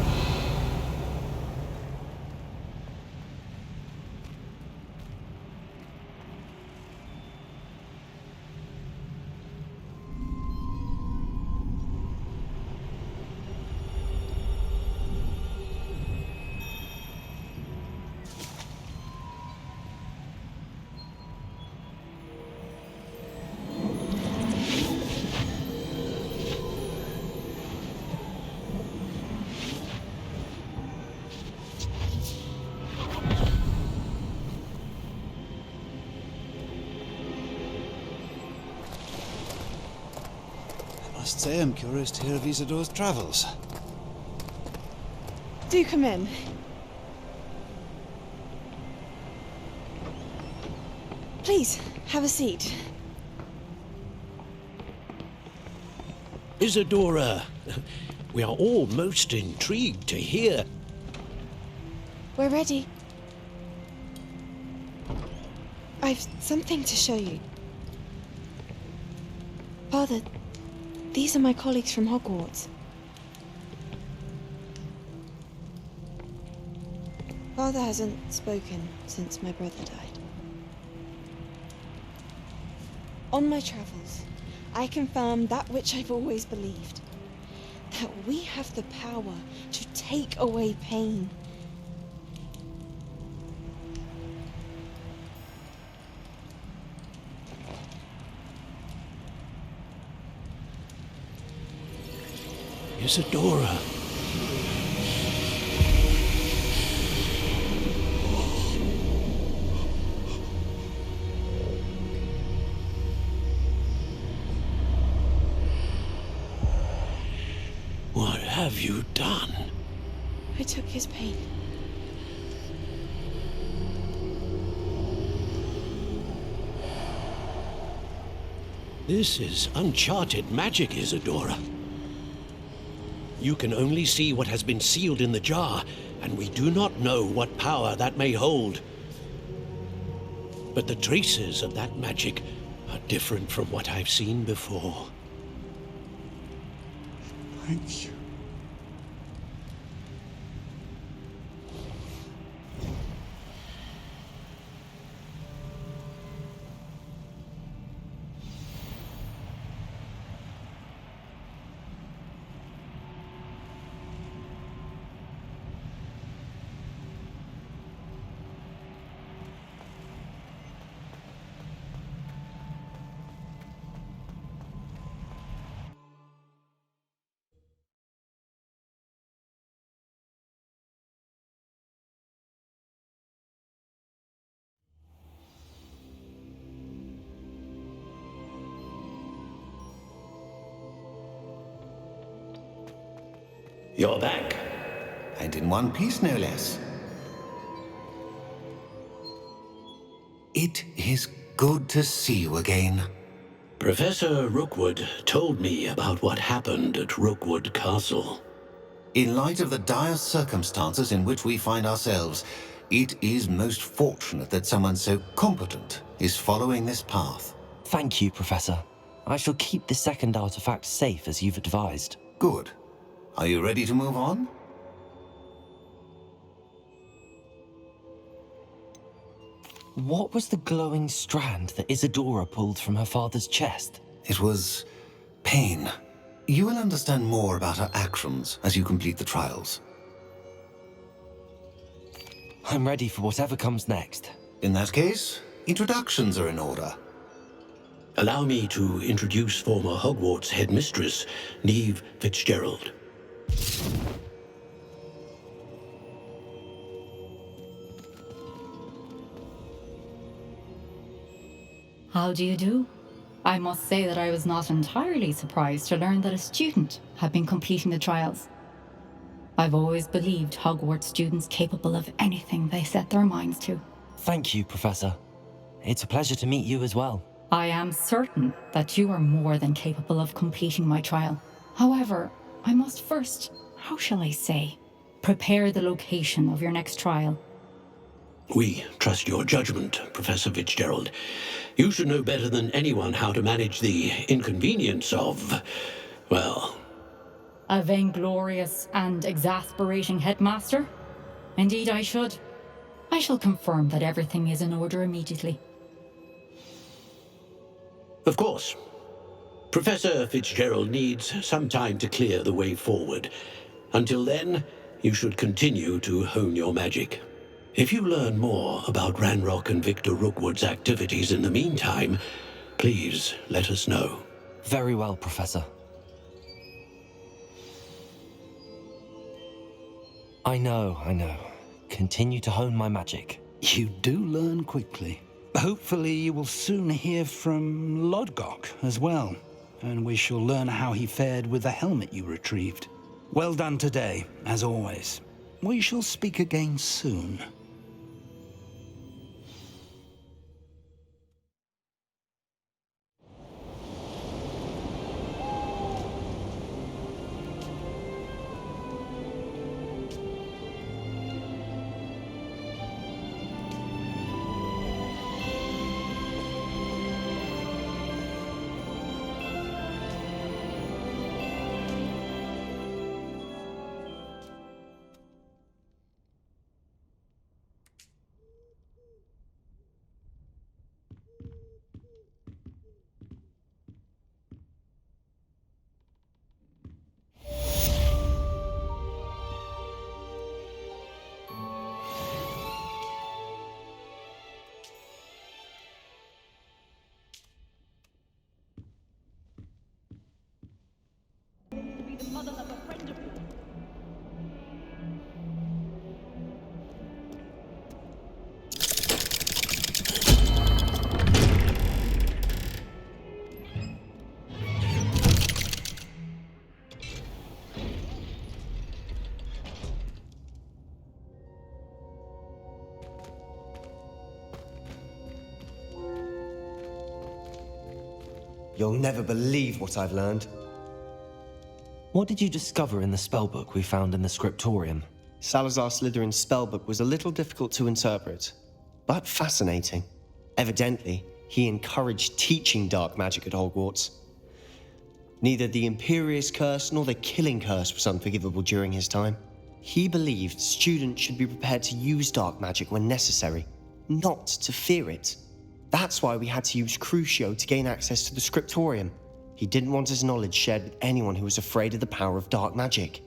I must say I'm curious to hear of Isadore's travels. Do come in. Please, have a seat. Isadora, we are all most intrigued to hear. We're ready. I've something to show you. Father, these are my colleagues from Hogwarts. Father hasn't spoken since my brother died. On my travels, I confirmed that which I've always believed. That we have the power to take away pain. Isadora. What have you done? I took his pain. This is uncharted magic, Isadora. You can only see what has been sealed in the jar, and we do not know what power that may hold. But the traces of that magic are different from what I've seen before. Thank you. You're back. And in one piece, no less. It is good to see you again. Professor Rookwood told me about what happened at Rookwood Castle. In light of the dire circumstances in which we find ourselves, it is most fortunate that someone so competent is following this path. Thank you, Professor. I shall keep the second artifact safe as you've advised. Good. Are you ready to move on? What was the glowing strand that Isadora pulled from her father's chest? It was pain. You will understand more about her actions as you complete the trials. I'm ready for whatever comes next. In that case, introductions are in order. Allow me to introduce former Hogwarts headmistress, Neve Fitzgerald. How do you do? I must say that I was not entirely surprised to learn that a student had been completing the trials. I've always believed Hogwarts students capable of anything they set their minds to. Thank you, Professor. It's a pleasure to meet you as well. I am certain that you are more than capable of completing my trial. However, I must first, how shall I say, prepare the location of your next trial. We trust your judgment, Professor Fitzgerald. You should know better than anyone how to manage the inconvenience of, well... A vainglorious and exasperating headmaster? Indeed I should. I shall confirm that everything is in order immediately. Of course. Professor Fitzgerald needs some time to clear the way forward. Until then, you should continue to hone your magic. If you learn more about Ranrock and Victor Rookwood's activities in the meantime, please let us know. Very well, Professor. I know. Continue to hone my magic. You do learn quickly. Hopefully you will soon hear from Lodgok as well, and we shall learn how he fared with the helmet you retrieved. Well done today, as always. We shall speak again soon. You'll never believe what I've learned. What did you discover in the spellbook we found in the scriptorium? Salazar Slytherin's spellbook was a little difficult to interpret, but fascinating. Evidently, he encouraged teaching dark magic at Hogwarts. Neither the Imperious Curse nor the Killing Curse was unforgivable during his time. He believed students should be prepared to use dark magic when necessary, not to fear it. That's why we had to use Crucio to gain access to the scriptorium. He didn't want his knowledge shared with anyone who was afraid of the power of dark magic.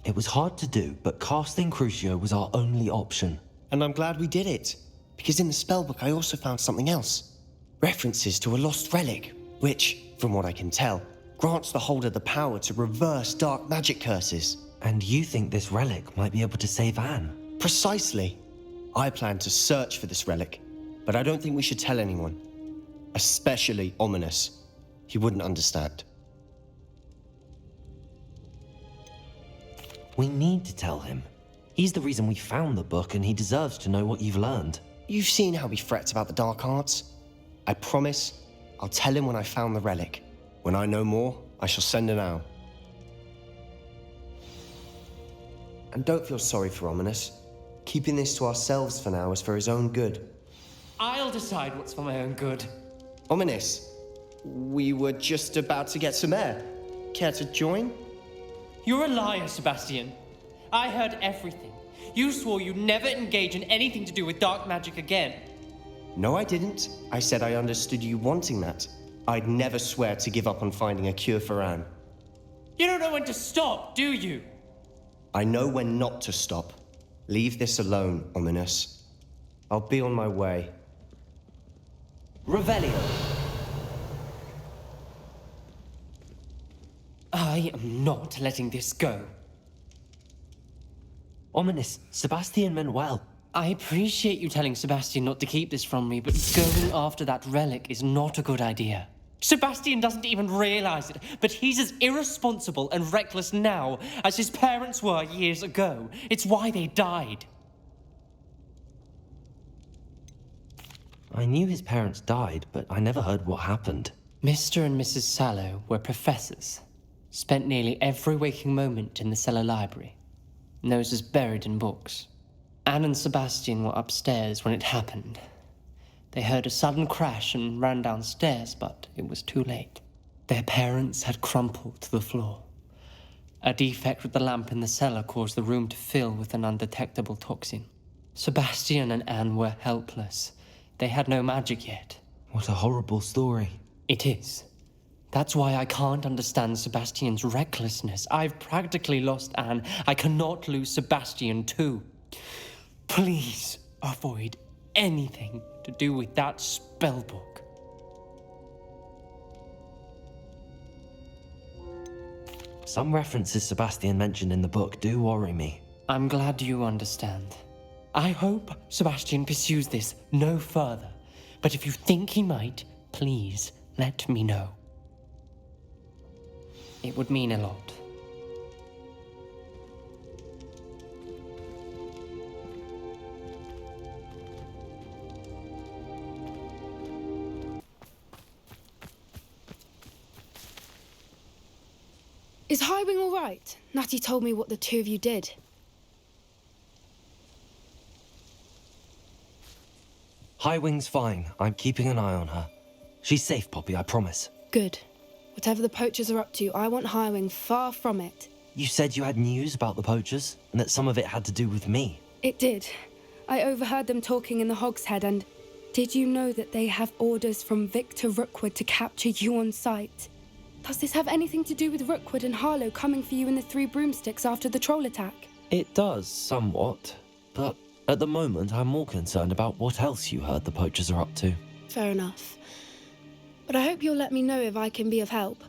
It was hard to do, but casting Crucio was our only option. And I'm glad we did it, because in the spellbook I also found something else. References to a lost relic, which, from what I can tell, grants the holder the power to reverse dark magic curses. And you think this relic might be able to save Anne? Precisely. I plan to search for this relic, but I don't think we should tell anyone. Especially Ominous. He wouldn't understand. We need to tell him. He's the reason we found the book, and he deserves to know what you've learned. You've seen how he frets about the dark arts. I promise I'll tell him when I found the relic. When I know more, I shall send an owl. And don't feel sorry for Ominous. Keeping this to ourselves for now is for his own good. I'll decide what's for my own good. Ominous, we were just about to get some air. Care to join? You're a liar, Sebastian. I heard everything. You swore you'd never engage in anything to do with dark magic again. No, I didn't. I said I understood you wanting that. I'd never swear to give up on finding a cure for Anne. You don't know when to stop, do you? I know when not to stop. Leave this alone, Ominous. I'll be on my way. Revelio. I am not letting this go. Ominous, Sebastian meant well. I appreciate you telling Sebastian not to keep this from me, but going after that relic is not a good idea. Sebastian doesn't even realize it, but he's as irresponsible and reckless now as his parents were years ago. It's why they died. I knew his parents died, but I never heard what happened. Mr. and Mrs. Sallow were professors. Spent nearly every waking moment in the cellar library. Noses buried in books. Anne and Sebastian were upstairs when it happened. They heard a sudden crash and ran downstairs, but it was too late. Their parents had crumpled to the floor. A defect with the lamp in the cellar caused the room to fill with an undetectable toxin. Sebastian and Anne were helpless. They had no magic yet. What a horrible story. It is. That's why I can't understand Sebastian's recklessness. I've practically lost Anne. I cannot lose Sebastian too. Please avoid anything to do with that spellbook. Some references Sebastian mentioned in the book do worry me. I'm glad you understand. I hope Sebastian pursues this no further. But if you think he might, please let me know. It would mean a lot. Is Highwing all right? Natty told me what the two of you did. Highwing's fine. I'm keeping an eye on her. She's safe, Poppy, I promise. Good. Whatever the poachers are up to, I want Highwing far from it. You said you had news about the poachers, and that some of it had to do with me. It did. I overheard them talking in the Hogshead, and did you know that they have orders from Victor Rookwood to capture you on sight? Does this have anything to do with Rookwood and Harlow coming for you in the Three Broomsticks after the troll attack? It does, somewhat. But at the moment, I'm more concerned about what else you heard the poachers are up to. Fair enough. But I hope you'll let me know if I can be of help,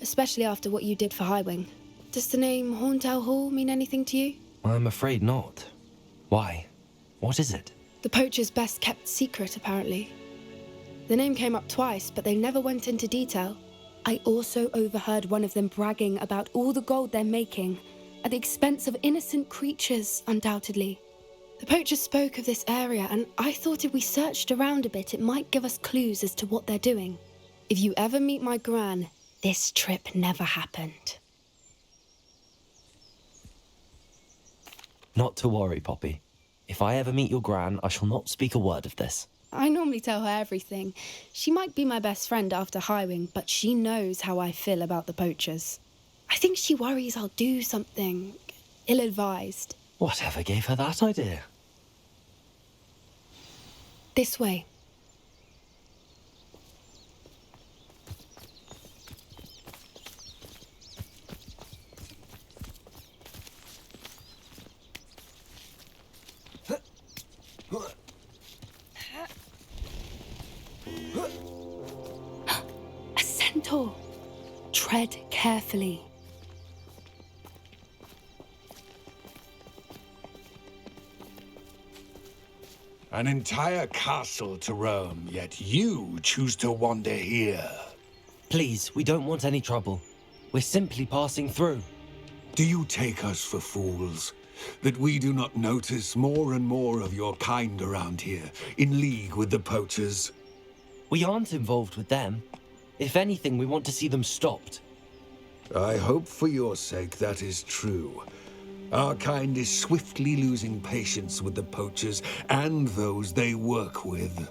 especially after what you did for Highwing. Does the name Horntail Hall mean anything to you? I'm afraid not. Why? What is it? The poacher's best kept secret, apparently. The name came up twice, but they never went into detail. I also overheard one of them bragging about all the gold they're making, at the expense of innocent creatures, undoubtedly. The poachers spoke of this area, and I thought if we searched around a bit, it might give us clues as to what they're doing. If you ever meet my gran, this trip never happened. Not to worry, Poppy. If I ever meet your gran, I shall not speak a word of this. I normally tell her everything. She might be my best friend after Highwing, but she knows how I feel about the poachers. I think she worries I'll do something ill-advised. Whatever gave her that idea? This way. A centaur. Tread carefully. An entire castle to roam, yet you choose to wander here. Please, we don't want any trouble. We're simply passing through. Do you take us for fools? That we do not notice more and more of your kind around here, in league with the poachers? We aren't involved with them. If anything, we want to see them stopped. I hope for your sake that is true. Our kind is swiftly losing patience with the poachers and those they work with.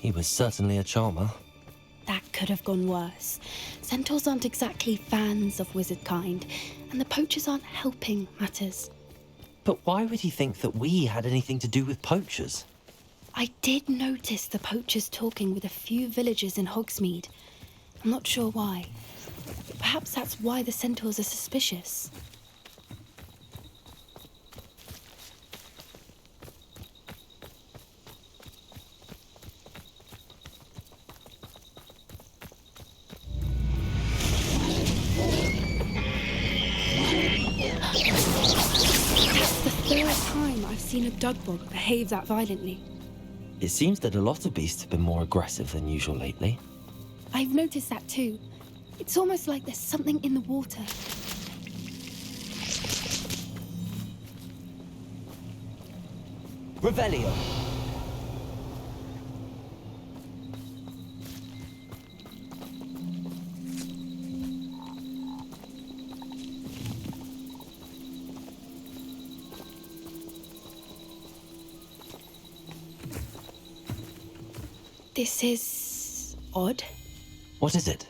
He was certainly a charmer. That could have gone worse. Centaurs aren't exactly fans of wizard kind, and the poachers aren't helping matters. But why would he think that we had anything to do with poachers? I did notice the poachers talking with a few villagers in Hogsmeade. I'm not sure why. Perhaps that's why the centaurs are suspicious. seen a Dugbog behave that violently. It seems that a lot of beasts have been more aggressive than usual lately. I've noticed that too. It's almost like there's something in the water. Revelio! This is odd. What is it?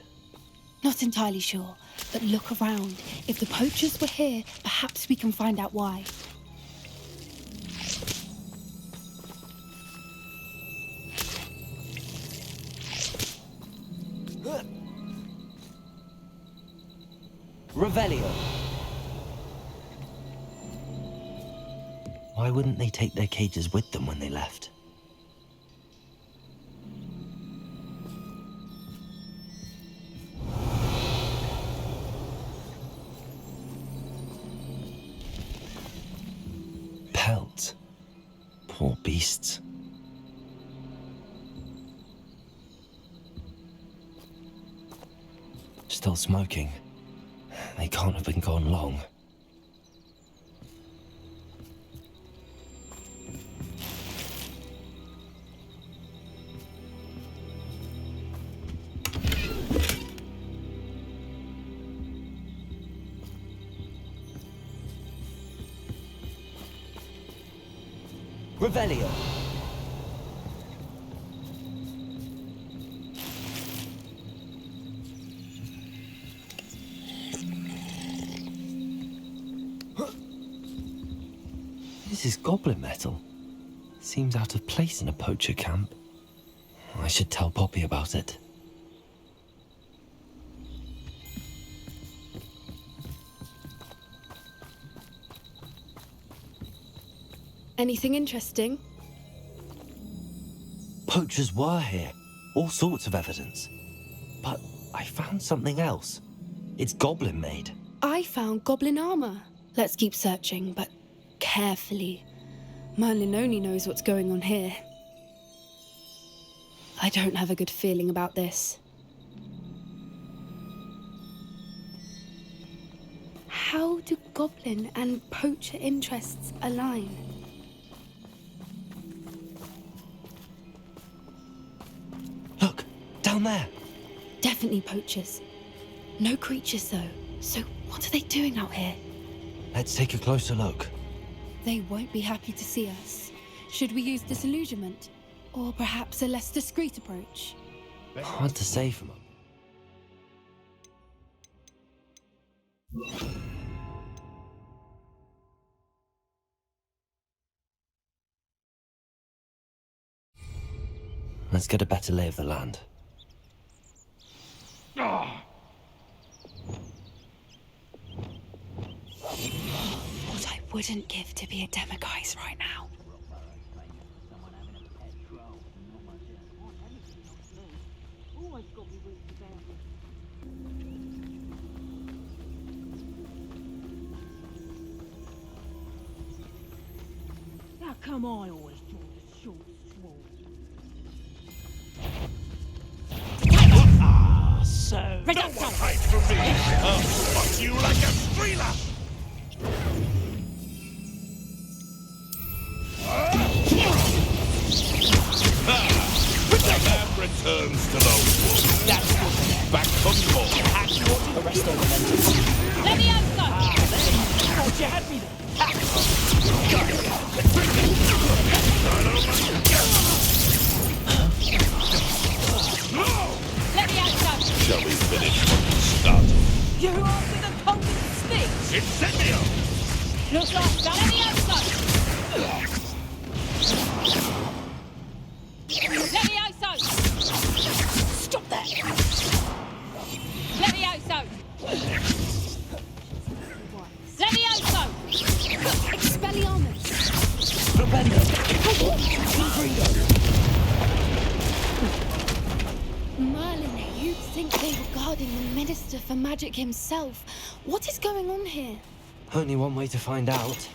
Not entirely sure, but look around. If the poachers were here, perhaps we can find out why. Revelio! Why wouldn't they take their cages with them when they left? Pelt. Poor beasts. Still smoking. They can't have been gone long. Revelio! This is goblin metal. Seems out of place in a poacher camp. I should tell Poppy about it. Anything interesting? Poachers were here. All sorts of evidence. But I found something else. It's goblin made. I found goblin armor. Let's keep searching, but carefully. Merlin only knows what's going on here. I don't have a good feeling about this. How do goblin and poacher interests align? Look, down there. Definitely poachers. No creatures though. So what are they doing out here? Let's take a closer look. They won't be happy to see us. Should we use disillusionment? Or perhaps a less discreet approach? Hard to say from them. Let's get a better lay of the land. What I wouldn't give to be a demiguise right now. How come I always draw the short straw? Ah, so... No one hides from me! I'll spot you like a streeler! The man returns to the wood. That's good. Back from more. The rest of the men. Let me answer! Thought you had me there. Let me answer! Shall we finish what we started? You after the golden snake? Incendio! Looks like that. Let me answer! Let me answer! Stop that! Let me answer! Let me answer! Expelliarmus! Merlin, you'd think they were guarding the Minister for Magic himself. What is going on here? Only one way to find out.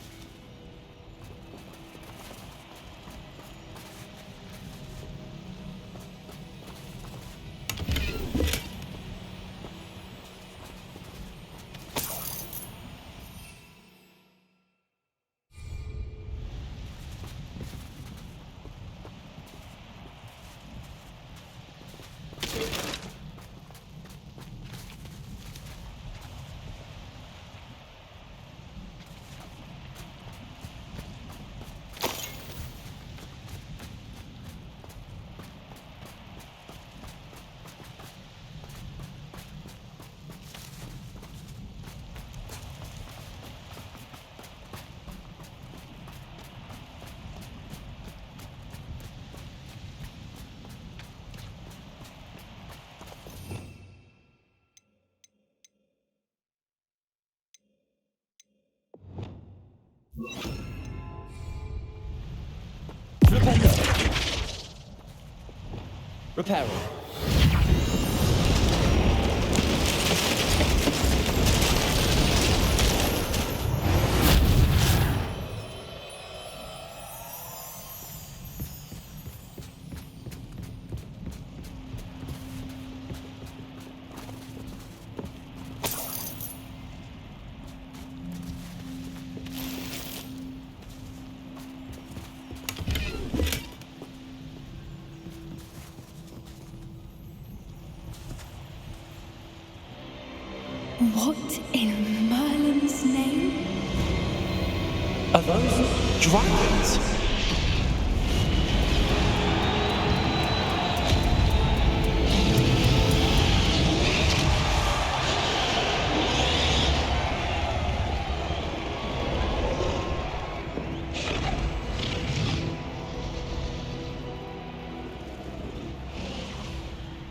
repairing. What in Merlin's name? Are those dragons?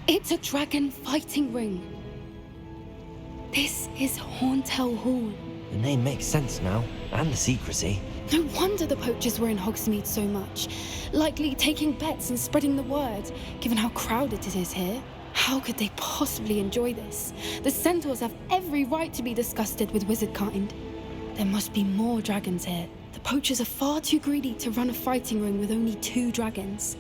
It's a dragon fighting ring. This is Hauntel Hall. The name makes sense now, and the secrecy. No wonder the poachers were in Hogsmeade so much. Likely taking bets and spreading the word, given how crowded it is here. How could they possibly enjoy this? The centaurs have every right to be disgusted with wizardkind. There must be more dragons here. The poachers are far too greedy to run a fighting ring with only 2 dragons.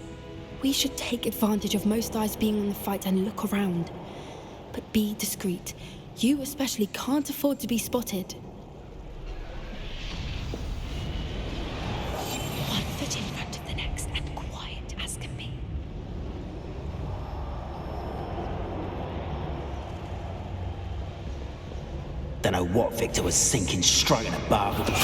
We should take advantage of most eyes being on the fight and look around. But be discreet. You especially can't afford to be spotted. One foot in front of the next and quiet as can be. Don't know what Victor was thinking, striking a bargain.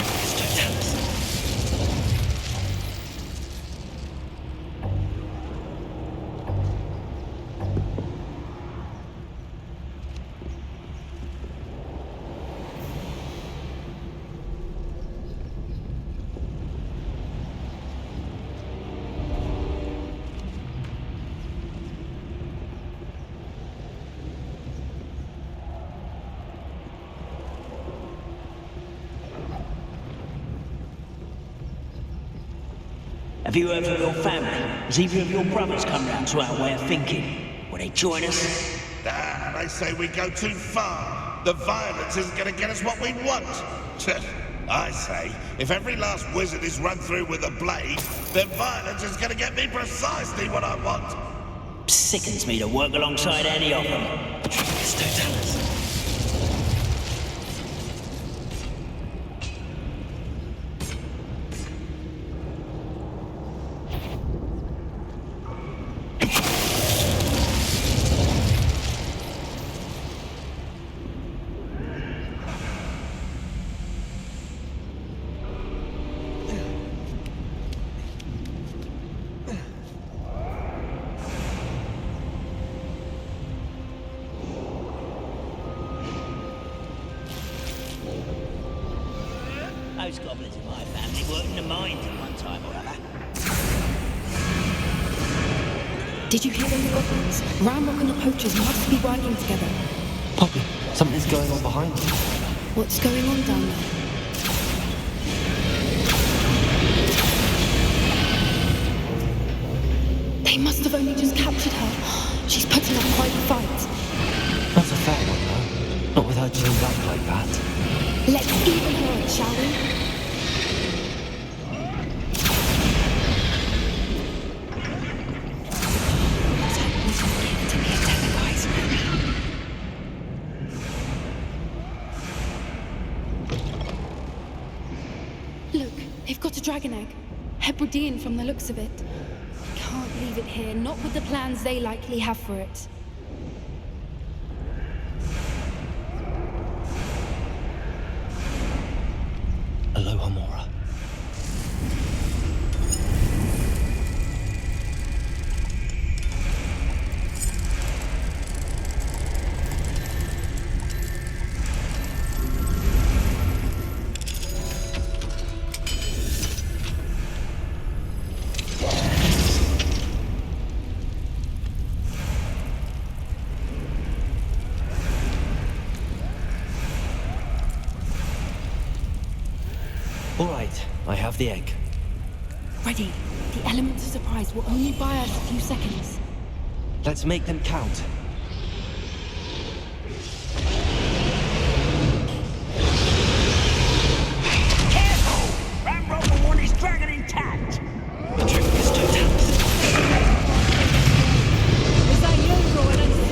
Have you heard from your family? Has either of your brothers come round to our way of thinking? Will they join us? They say we go too far. The violence isn't going to get us what we want. I say, if every last wizard is run through with a blade, then violence is going to get me precisely what I want. Sickens me to work alongside any of them. Those goblins in my family worked in the mines at one time or other. Did you hear those goblins? Ramrock and the poachers must be working together. Poppy, something's going on behind us. What's going on down there? They must have only just captured her. She's putting up quite a fight. That's a fair one, though. Not with her chained up like that. Let's even her it, shall we? Look, they've got a dragon egg. Hebridean from the looks of it. Can't leave it here, not with the plans they likely have for it. Aloha, Mora. All right, I have the egg. Ready. The element of surprise will only buy us a few seconds. Let's make them count. Careful! Ramrock will want his dragon intact. The trick is to attack. Is that you, Royalist?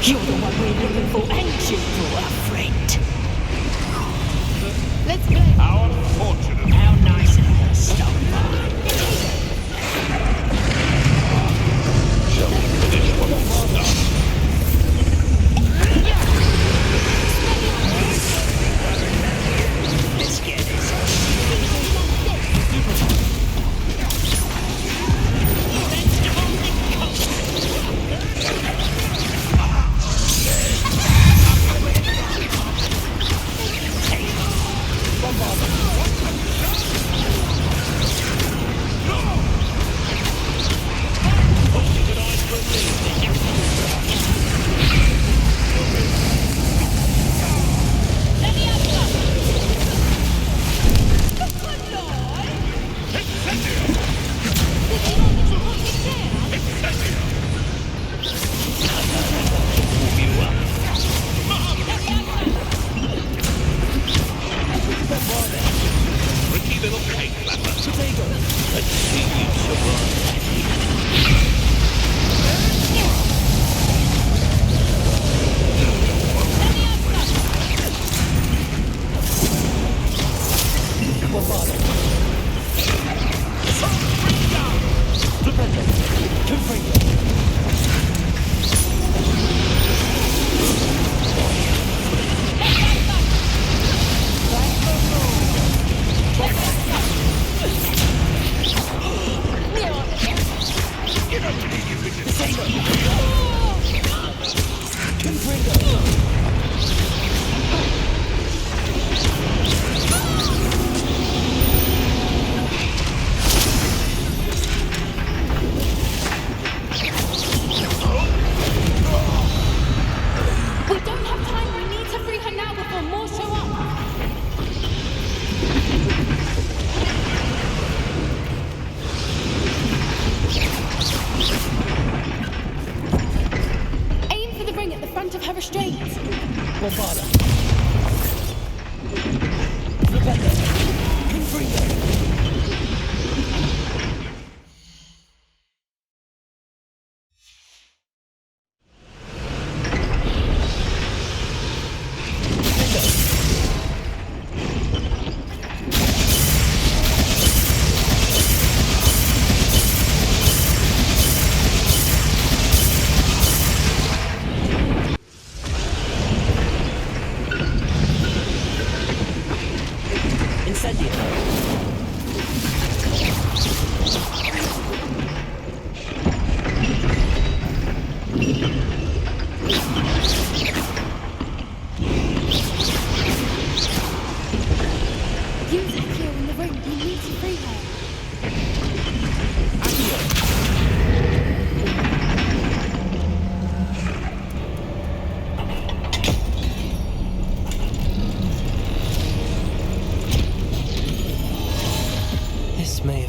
You're the one we're looking for, and you're afraid. Let's play. How unfortunate. How nice of you to stop by. Shall we finish what we started? Let's get this. Pretty little cake flapper. Let's see you survive.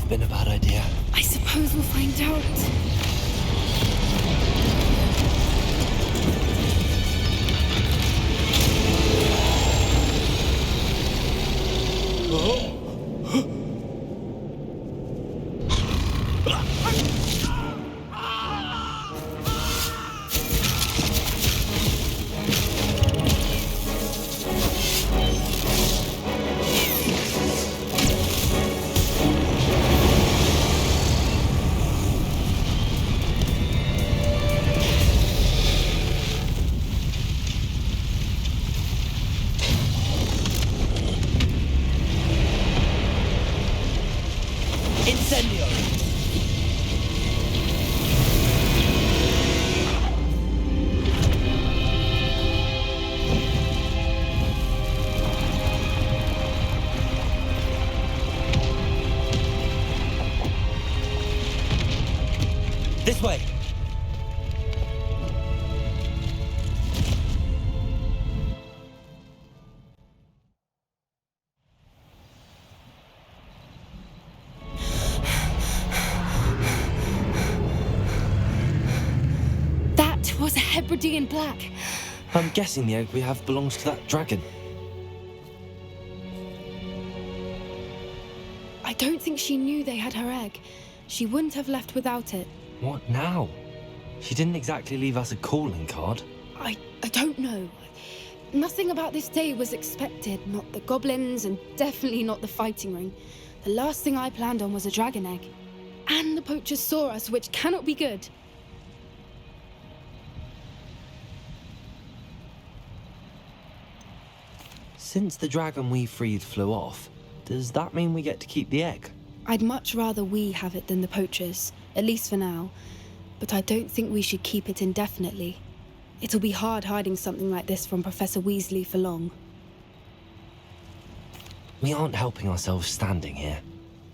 have been a bad idea. I suppose we'll find out. Incendio! This way! That was a Hebridean black. I'm guessing the egg we have belongs to that dragon. I don't think she knew they had her egg. She wouldn't have left without it. What now? She didn't exactly leave us a calling card. I don't know. Nothing about this day was expected. Not the goblins, and definitely not the fighting ring. The last thing I planned on was a dragon egg. And the poachers saw us, which cannot be good. Since the dragon we freed flew off, does that mean we get to keep the egg? I'd much rather we have it than the poachers, at least for now. But I don't think we should keep it indefinitely. It'll be hard hiding something like this from Professor Weasley for long. We aren't helping ourselves standing here.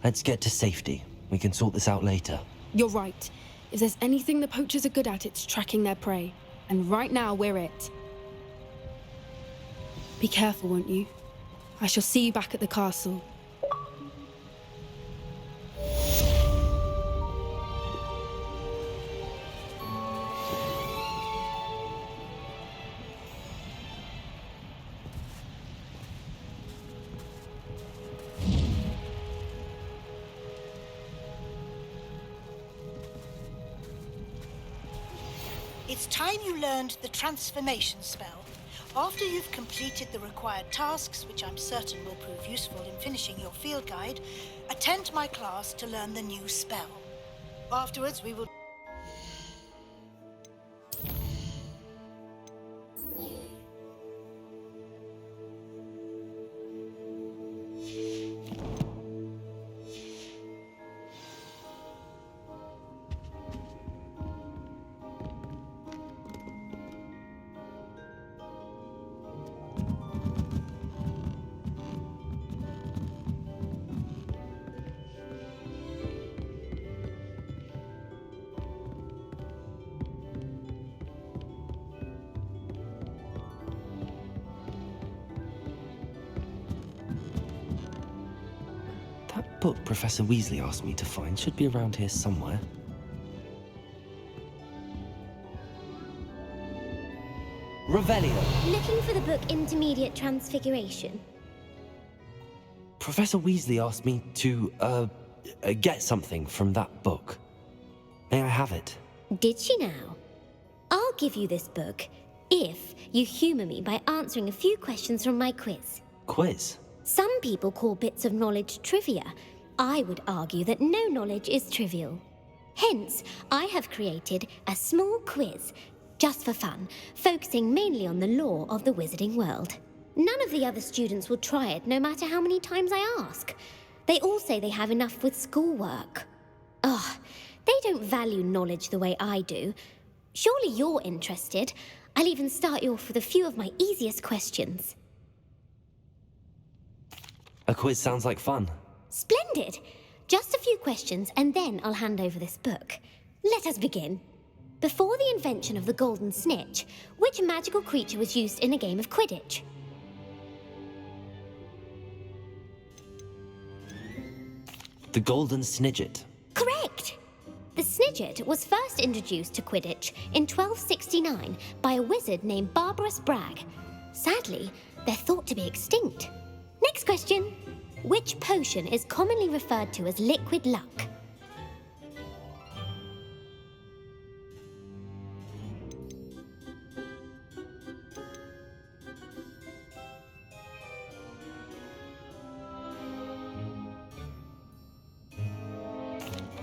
Let's get to safety. We can sort this out later. You're right. If there's anything the poachers are good at, it's tracking their prey. And right now, we're it. Be careful, won't you? I shall see you back at the castle. It's time you learned the transformation spell. After you've completed the required tasks, which I'm certain will prove useful in finishing your field guide, attend my class to learn the new spell. Afterwards, we will... That book Professor Weasley asked me to find should be around here somewhere. Revelio! Looking for the book Intermediate Transfiguration? Professor Weasley asked me to, get something from that book. May I have it? Did she now? I'll give you this book if you humour me by answering a few questions from my quiz. Quiz? Some people call bits of knowledge trivia. I would argue that no knowledge is trivial. Hence, I have created a small quiz, just for fun, focusing mainly on the lore of the wizarding world. None of the other students will try it, no matter how many times I ask. They all say they have enough with schoolwork. Ugh, they don't value knowledge the way I do. Surely you're interested. I'll even start you off with a few of my easiest questions. A quiz sounds like fun. Splendid! Just a few questions, and then I'll hand over this book. Let us begin. Before the invention of the golden snitch, which magical creature was used in a game of Quidditch? The Golden Snidget. Correct! The Snidget was first introduced to Quidditch in 1269 by a wizard named Barbarous Bragg. Sadly, they're thought to be extinct. Next question. Which potion is commonly referred to as liquid luck?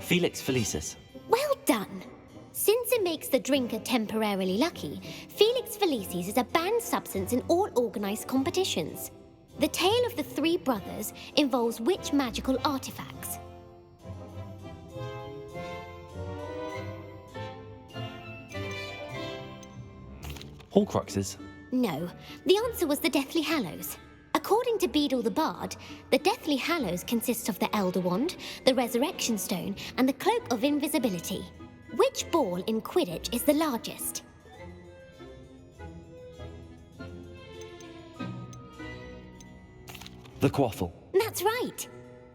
Felix Felicis. Well done! Since it makes the drinker temporarily lucky, Felix Felicis is a banned substance in all organised competitions. The tale of the three brothers involves which magical artifacts? Horcruxes. No, the answer was the Deathly Hallows. According to Beadle the Bard, the Deathly Hallows consists of the Elder Wand, the Resurrection Stone, and the Cloak of Invisibility. Which ball in Quidditch is the largest? The Quaffle. That's right.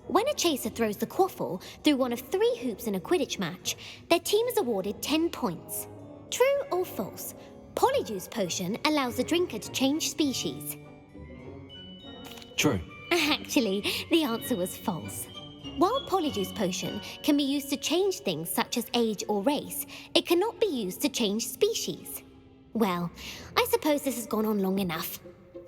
When a chaser throws the quaffle through one of 3 hoops in a Quidditch match, their team is awarded 10 points. True or false? Polyjuice Potion allows the drinker to change species. True. Actually, the answer was false. While Polyjuice Potion can be used to change things such as age or race, it cannot be used to change species. Well, I suppose this has gone on long enough.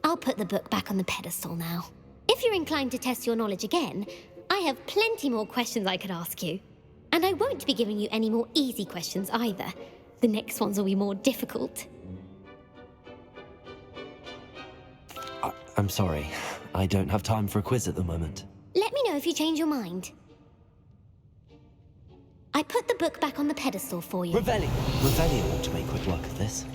I'll put the book back on the pedestal now. If you're inclined to test your knowledge again, I have plenty more questions I could ask you. And I won't be giving you any more easy questions either. The next ones will be more difficult. I'm sorry. I don't have time for a quiz at the moment. Let me know if you change your mind. I put the book back on the pedestal for you. Revelio ought to make quick work of this.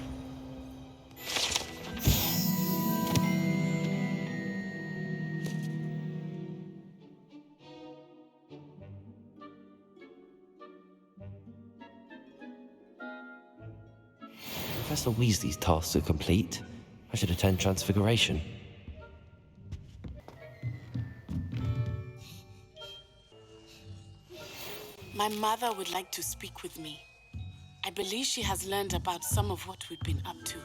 Professor Weasley's tasks are complete. I should attend Transfiguration. My mother would like to speak with me. I believe she has learned about some of what we've been up to.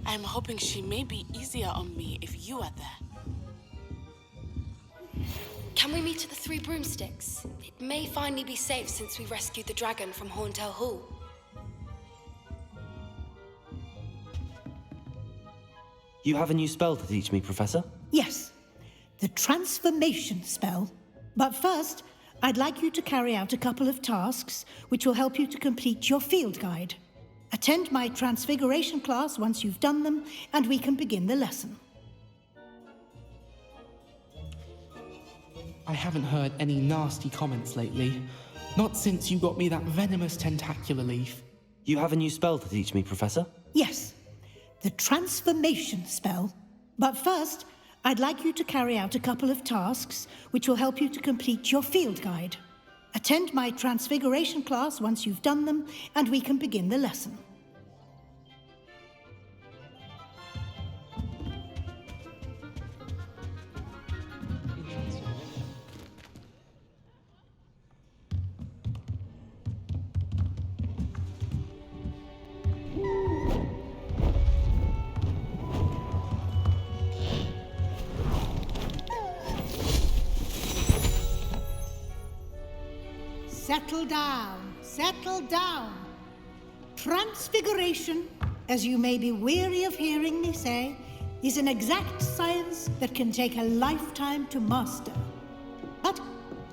I'm hoping she may be easier on me if you are there. Can we meet at the Three Broomsticks? It may finally be safe since we rescued the dragon from Horntail Hall. You have a new spell to teach me, Professor? Yes, the transformation spell. But first, I'd like you to carry out a couple of tasks which will help you to complete your field guide. Attend my transfiguration class once you've done them, and we can begin the lesson. I haven't heard any nasty comments lately. Not since you got me that venomous tentacular leaf. You have a new spell to teach me, Professor? Yes, the transformation spell. But first, I'd like you to carry out a couple of tasks which will help you to complete your field guide. Attend my transfiguration class once you've done them, and we can begin the lesson. Settle down, settle down. Transfiguration, as you may be weary of hearing me say, is an exact science that can take a lifetime to master. But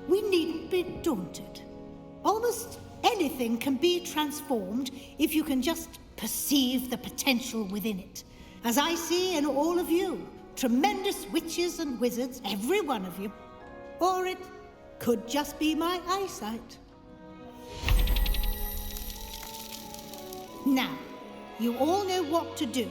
we needn't be daunted. Almost anything can be transformed if you can just perceive the potential within it. As I see in all of you, tremendous witches and wizards, every one of you. Or it could just be my eyesight. Now, you all know what to do.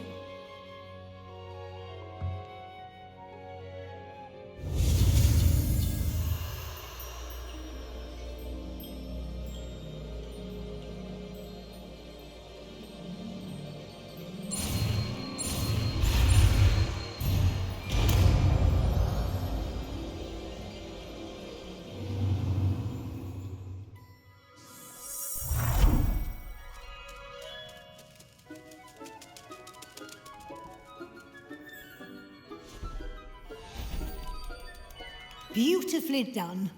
Beautifully done.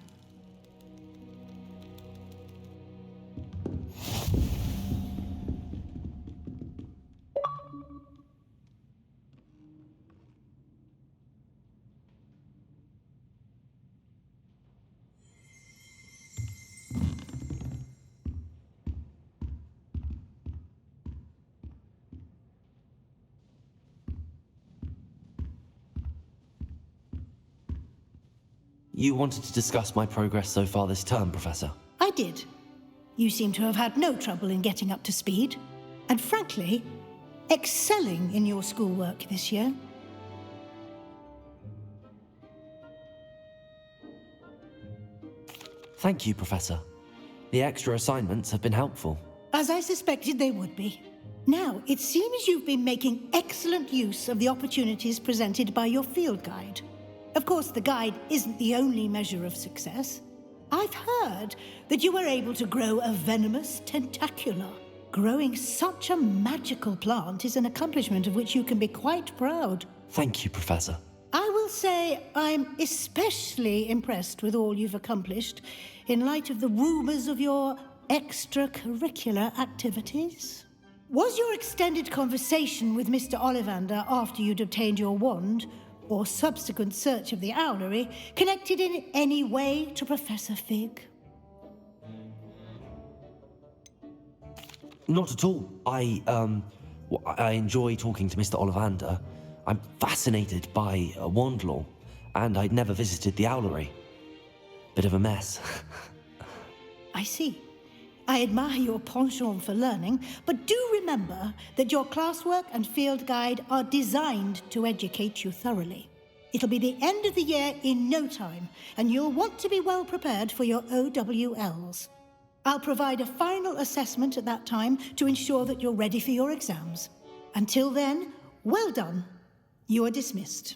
You wanted to discuss my progress so far this term, Professor? I did. You seem to have had no trouble in getting up to speed, and frankly, excelling in your schoolwork this year. Thank you, Professor. The extra assignments have been helpful. As I suspected they would be. Now, it seems you've been making excellent use of the opportunities presented by your field guide. Of course, the guide isn't the only measure of success. I've heard that you were able to grow a venomous tentacula. Growing such a magical plant is an accomplishment of which you can be quite proud. Thank you, Professor. I will say I'm especially impressed with all you've accomplished in light of the rumors of your extracurricular activities. Was your extended conversation with Mr. Ollivander after you'd obtained your wand, or subsequent search of the owlery, connected in any way to Professor Fig? Not at all. I enjoy talking to Mr. Ollivander. I'm fascinated by wand law, and I'd never visited the owlery. Bit of a mess. I see. I admire your penchant for learning, but do remember that your classwork and field guide are designed to educate you thoroughly. It'll be the end of the year in no time, and you'll want to be well prepared for your OWLs. I'll provide a final assessment at that time to ensure that you're ready for your exams. Until then, well done. You are dismissed.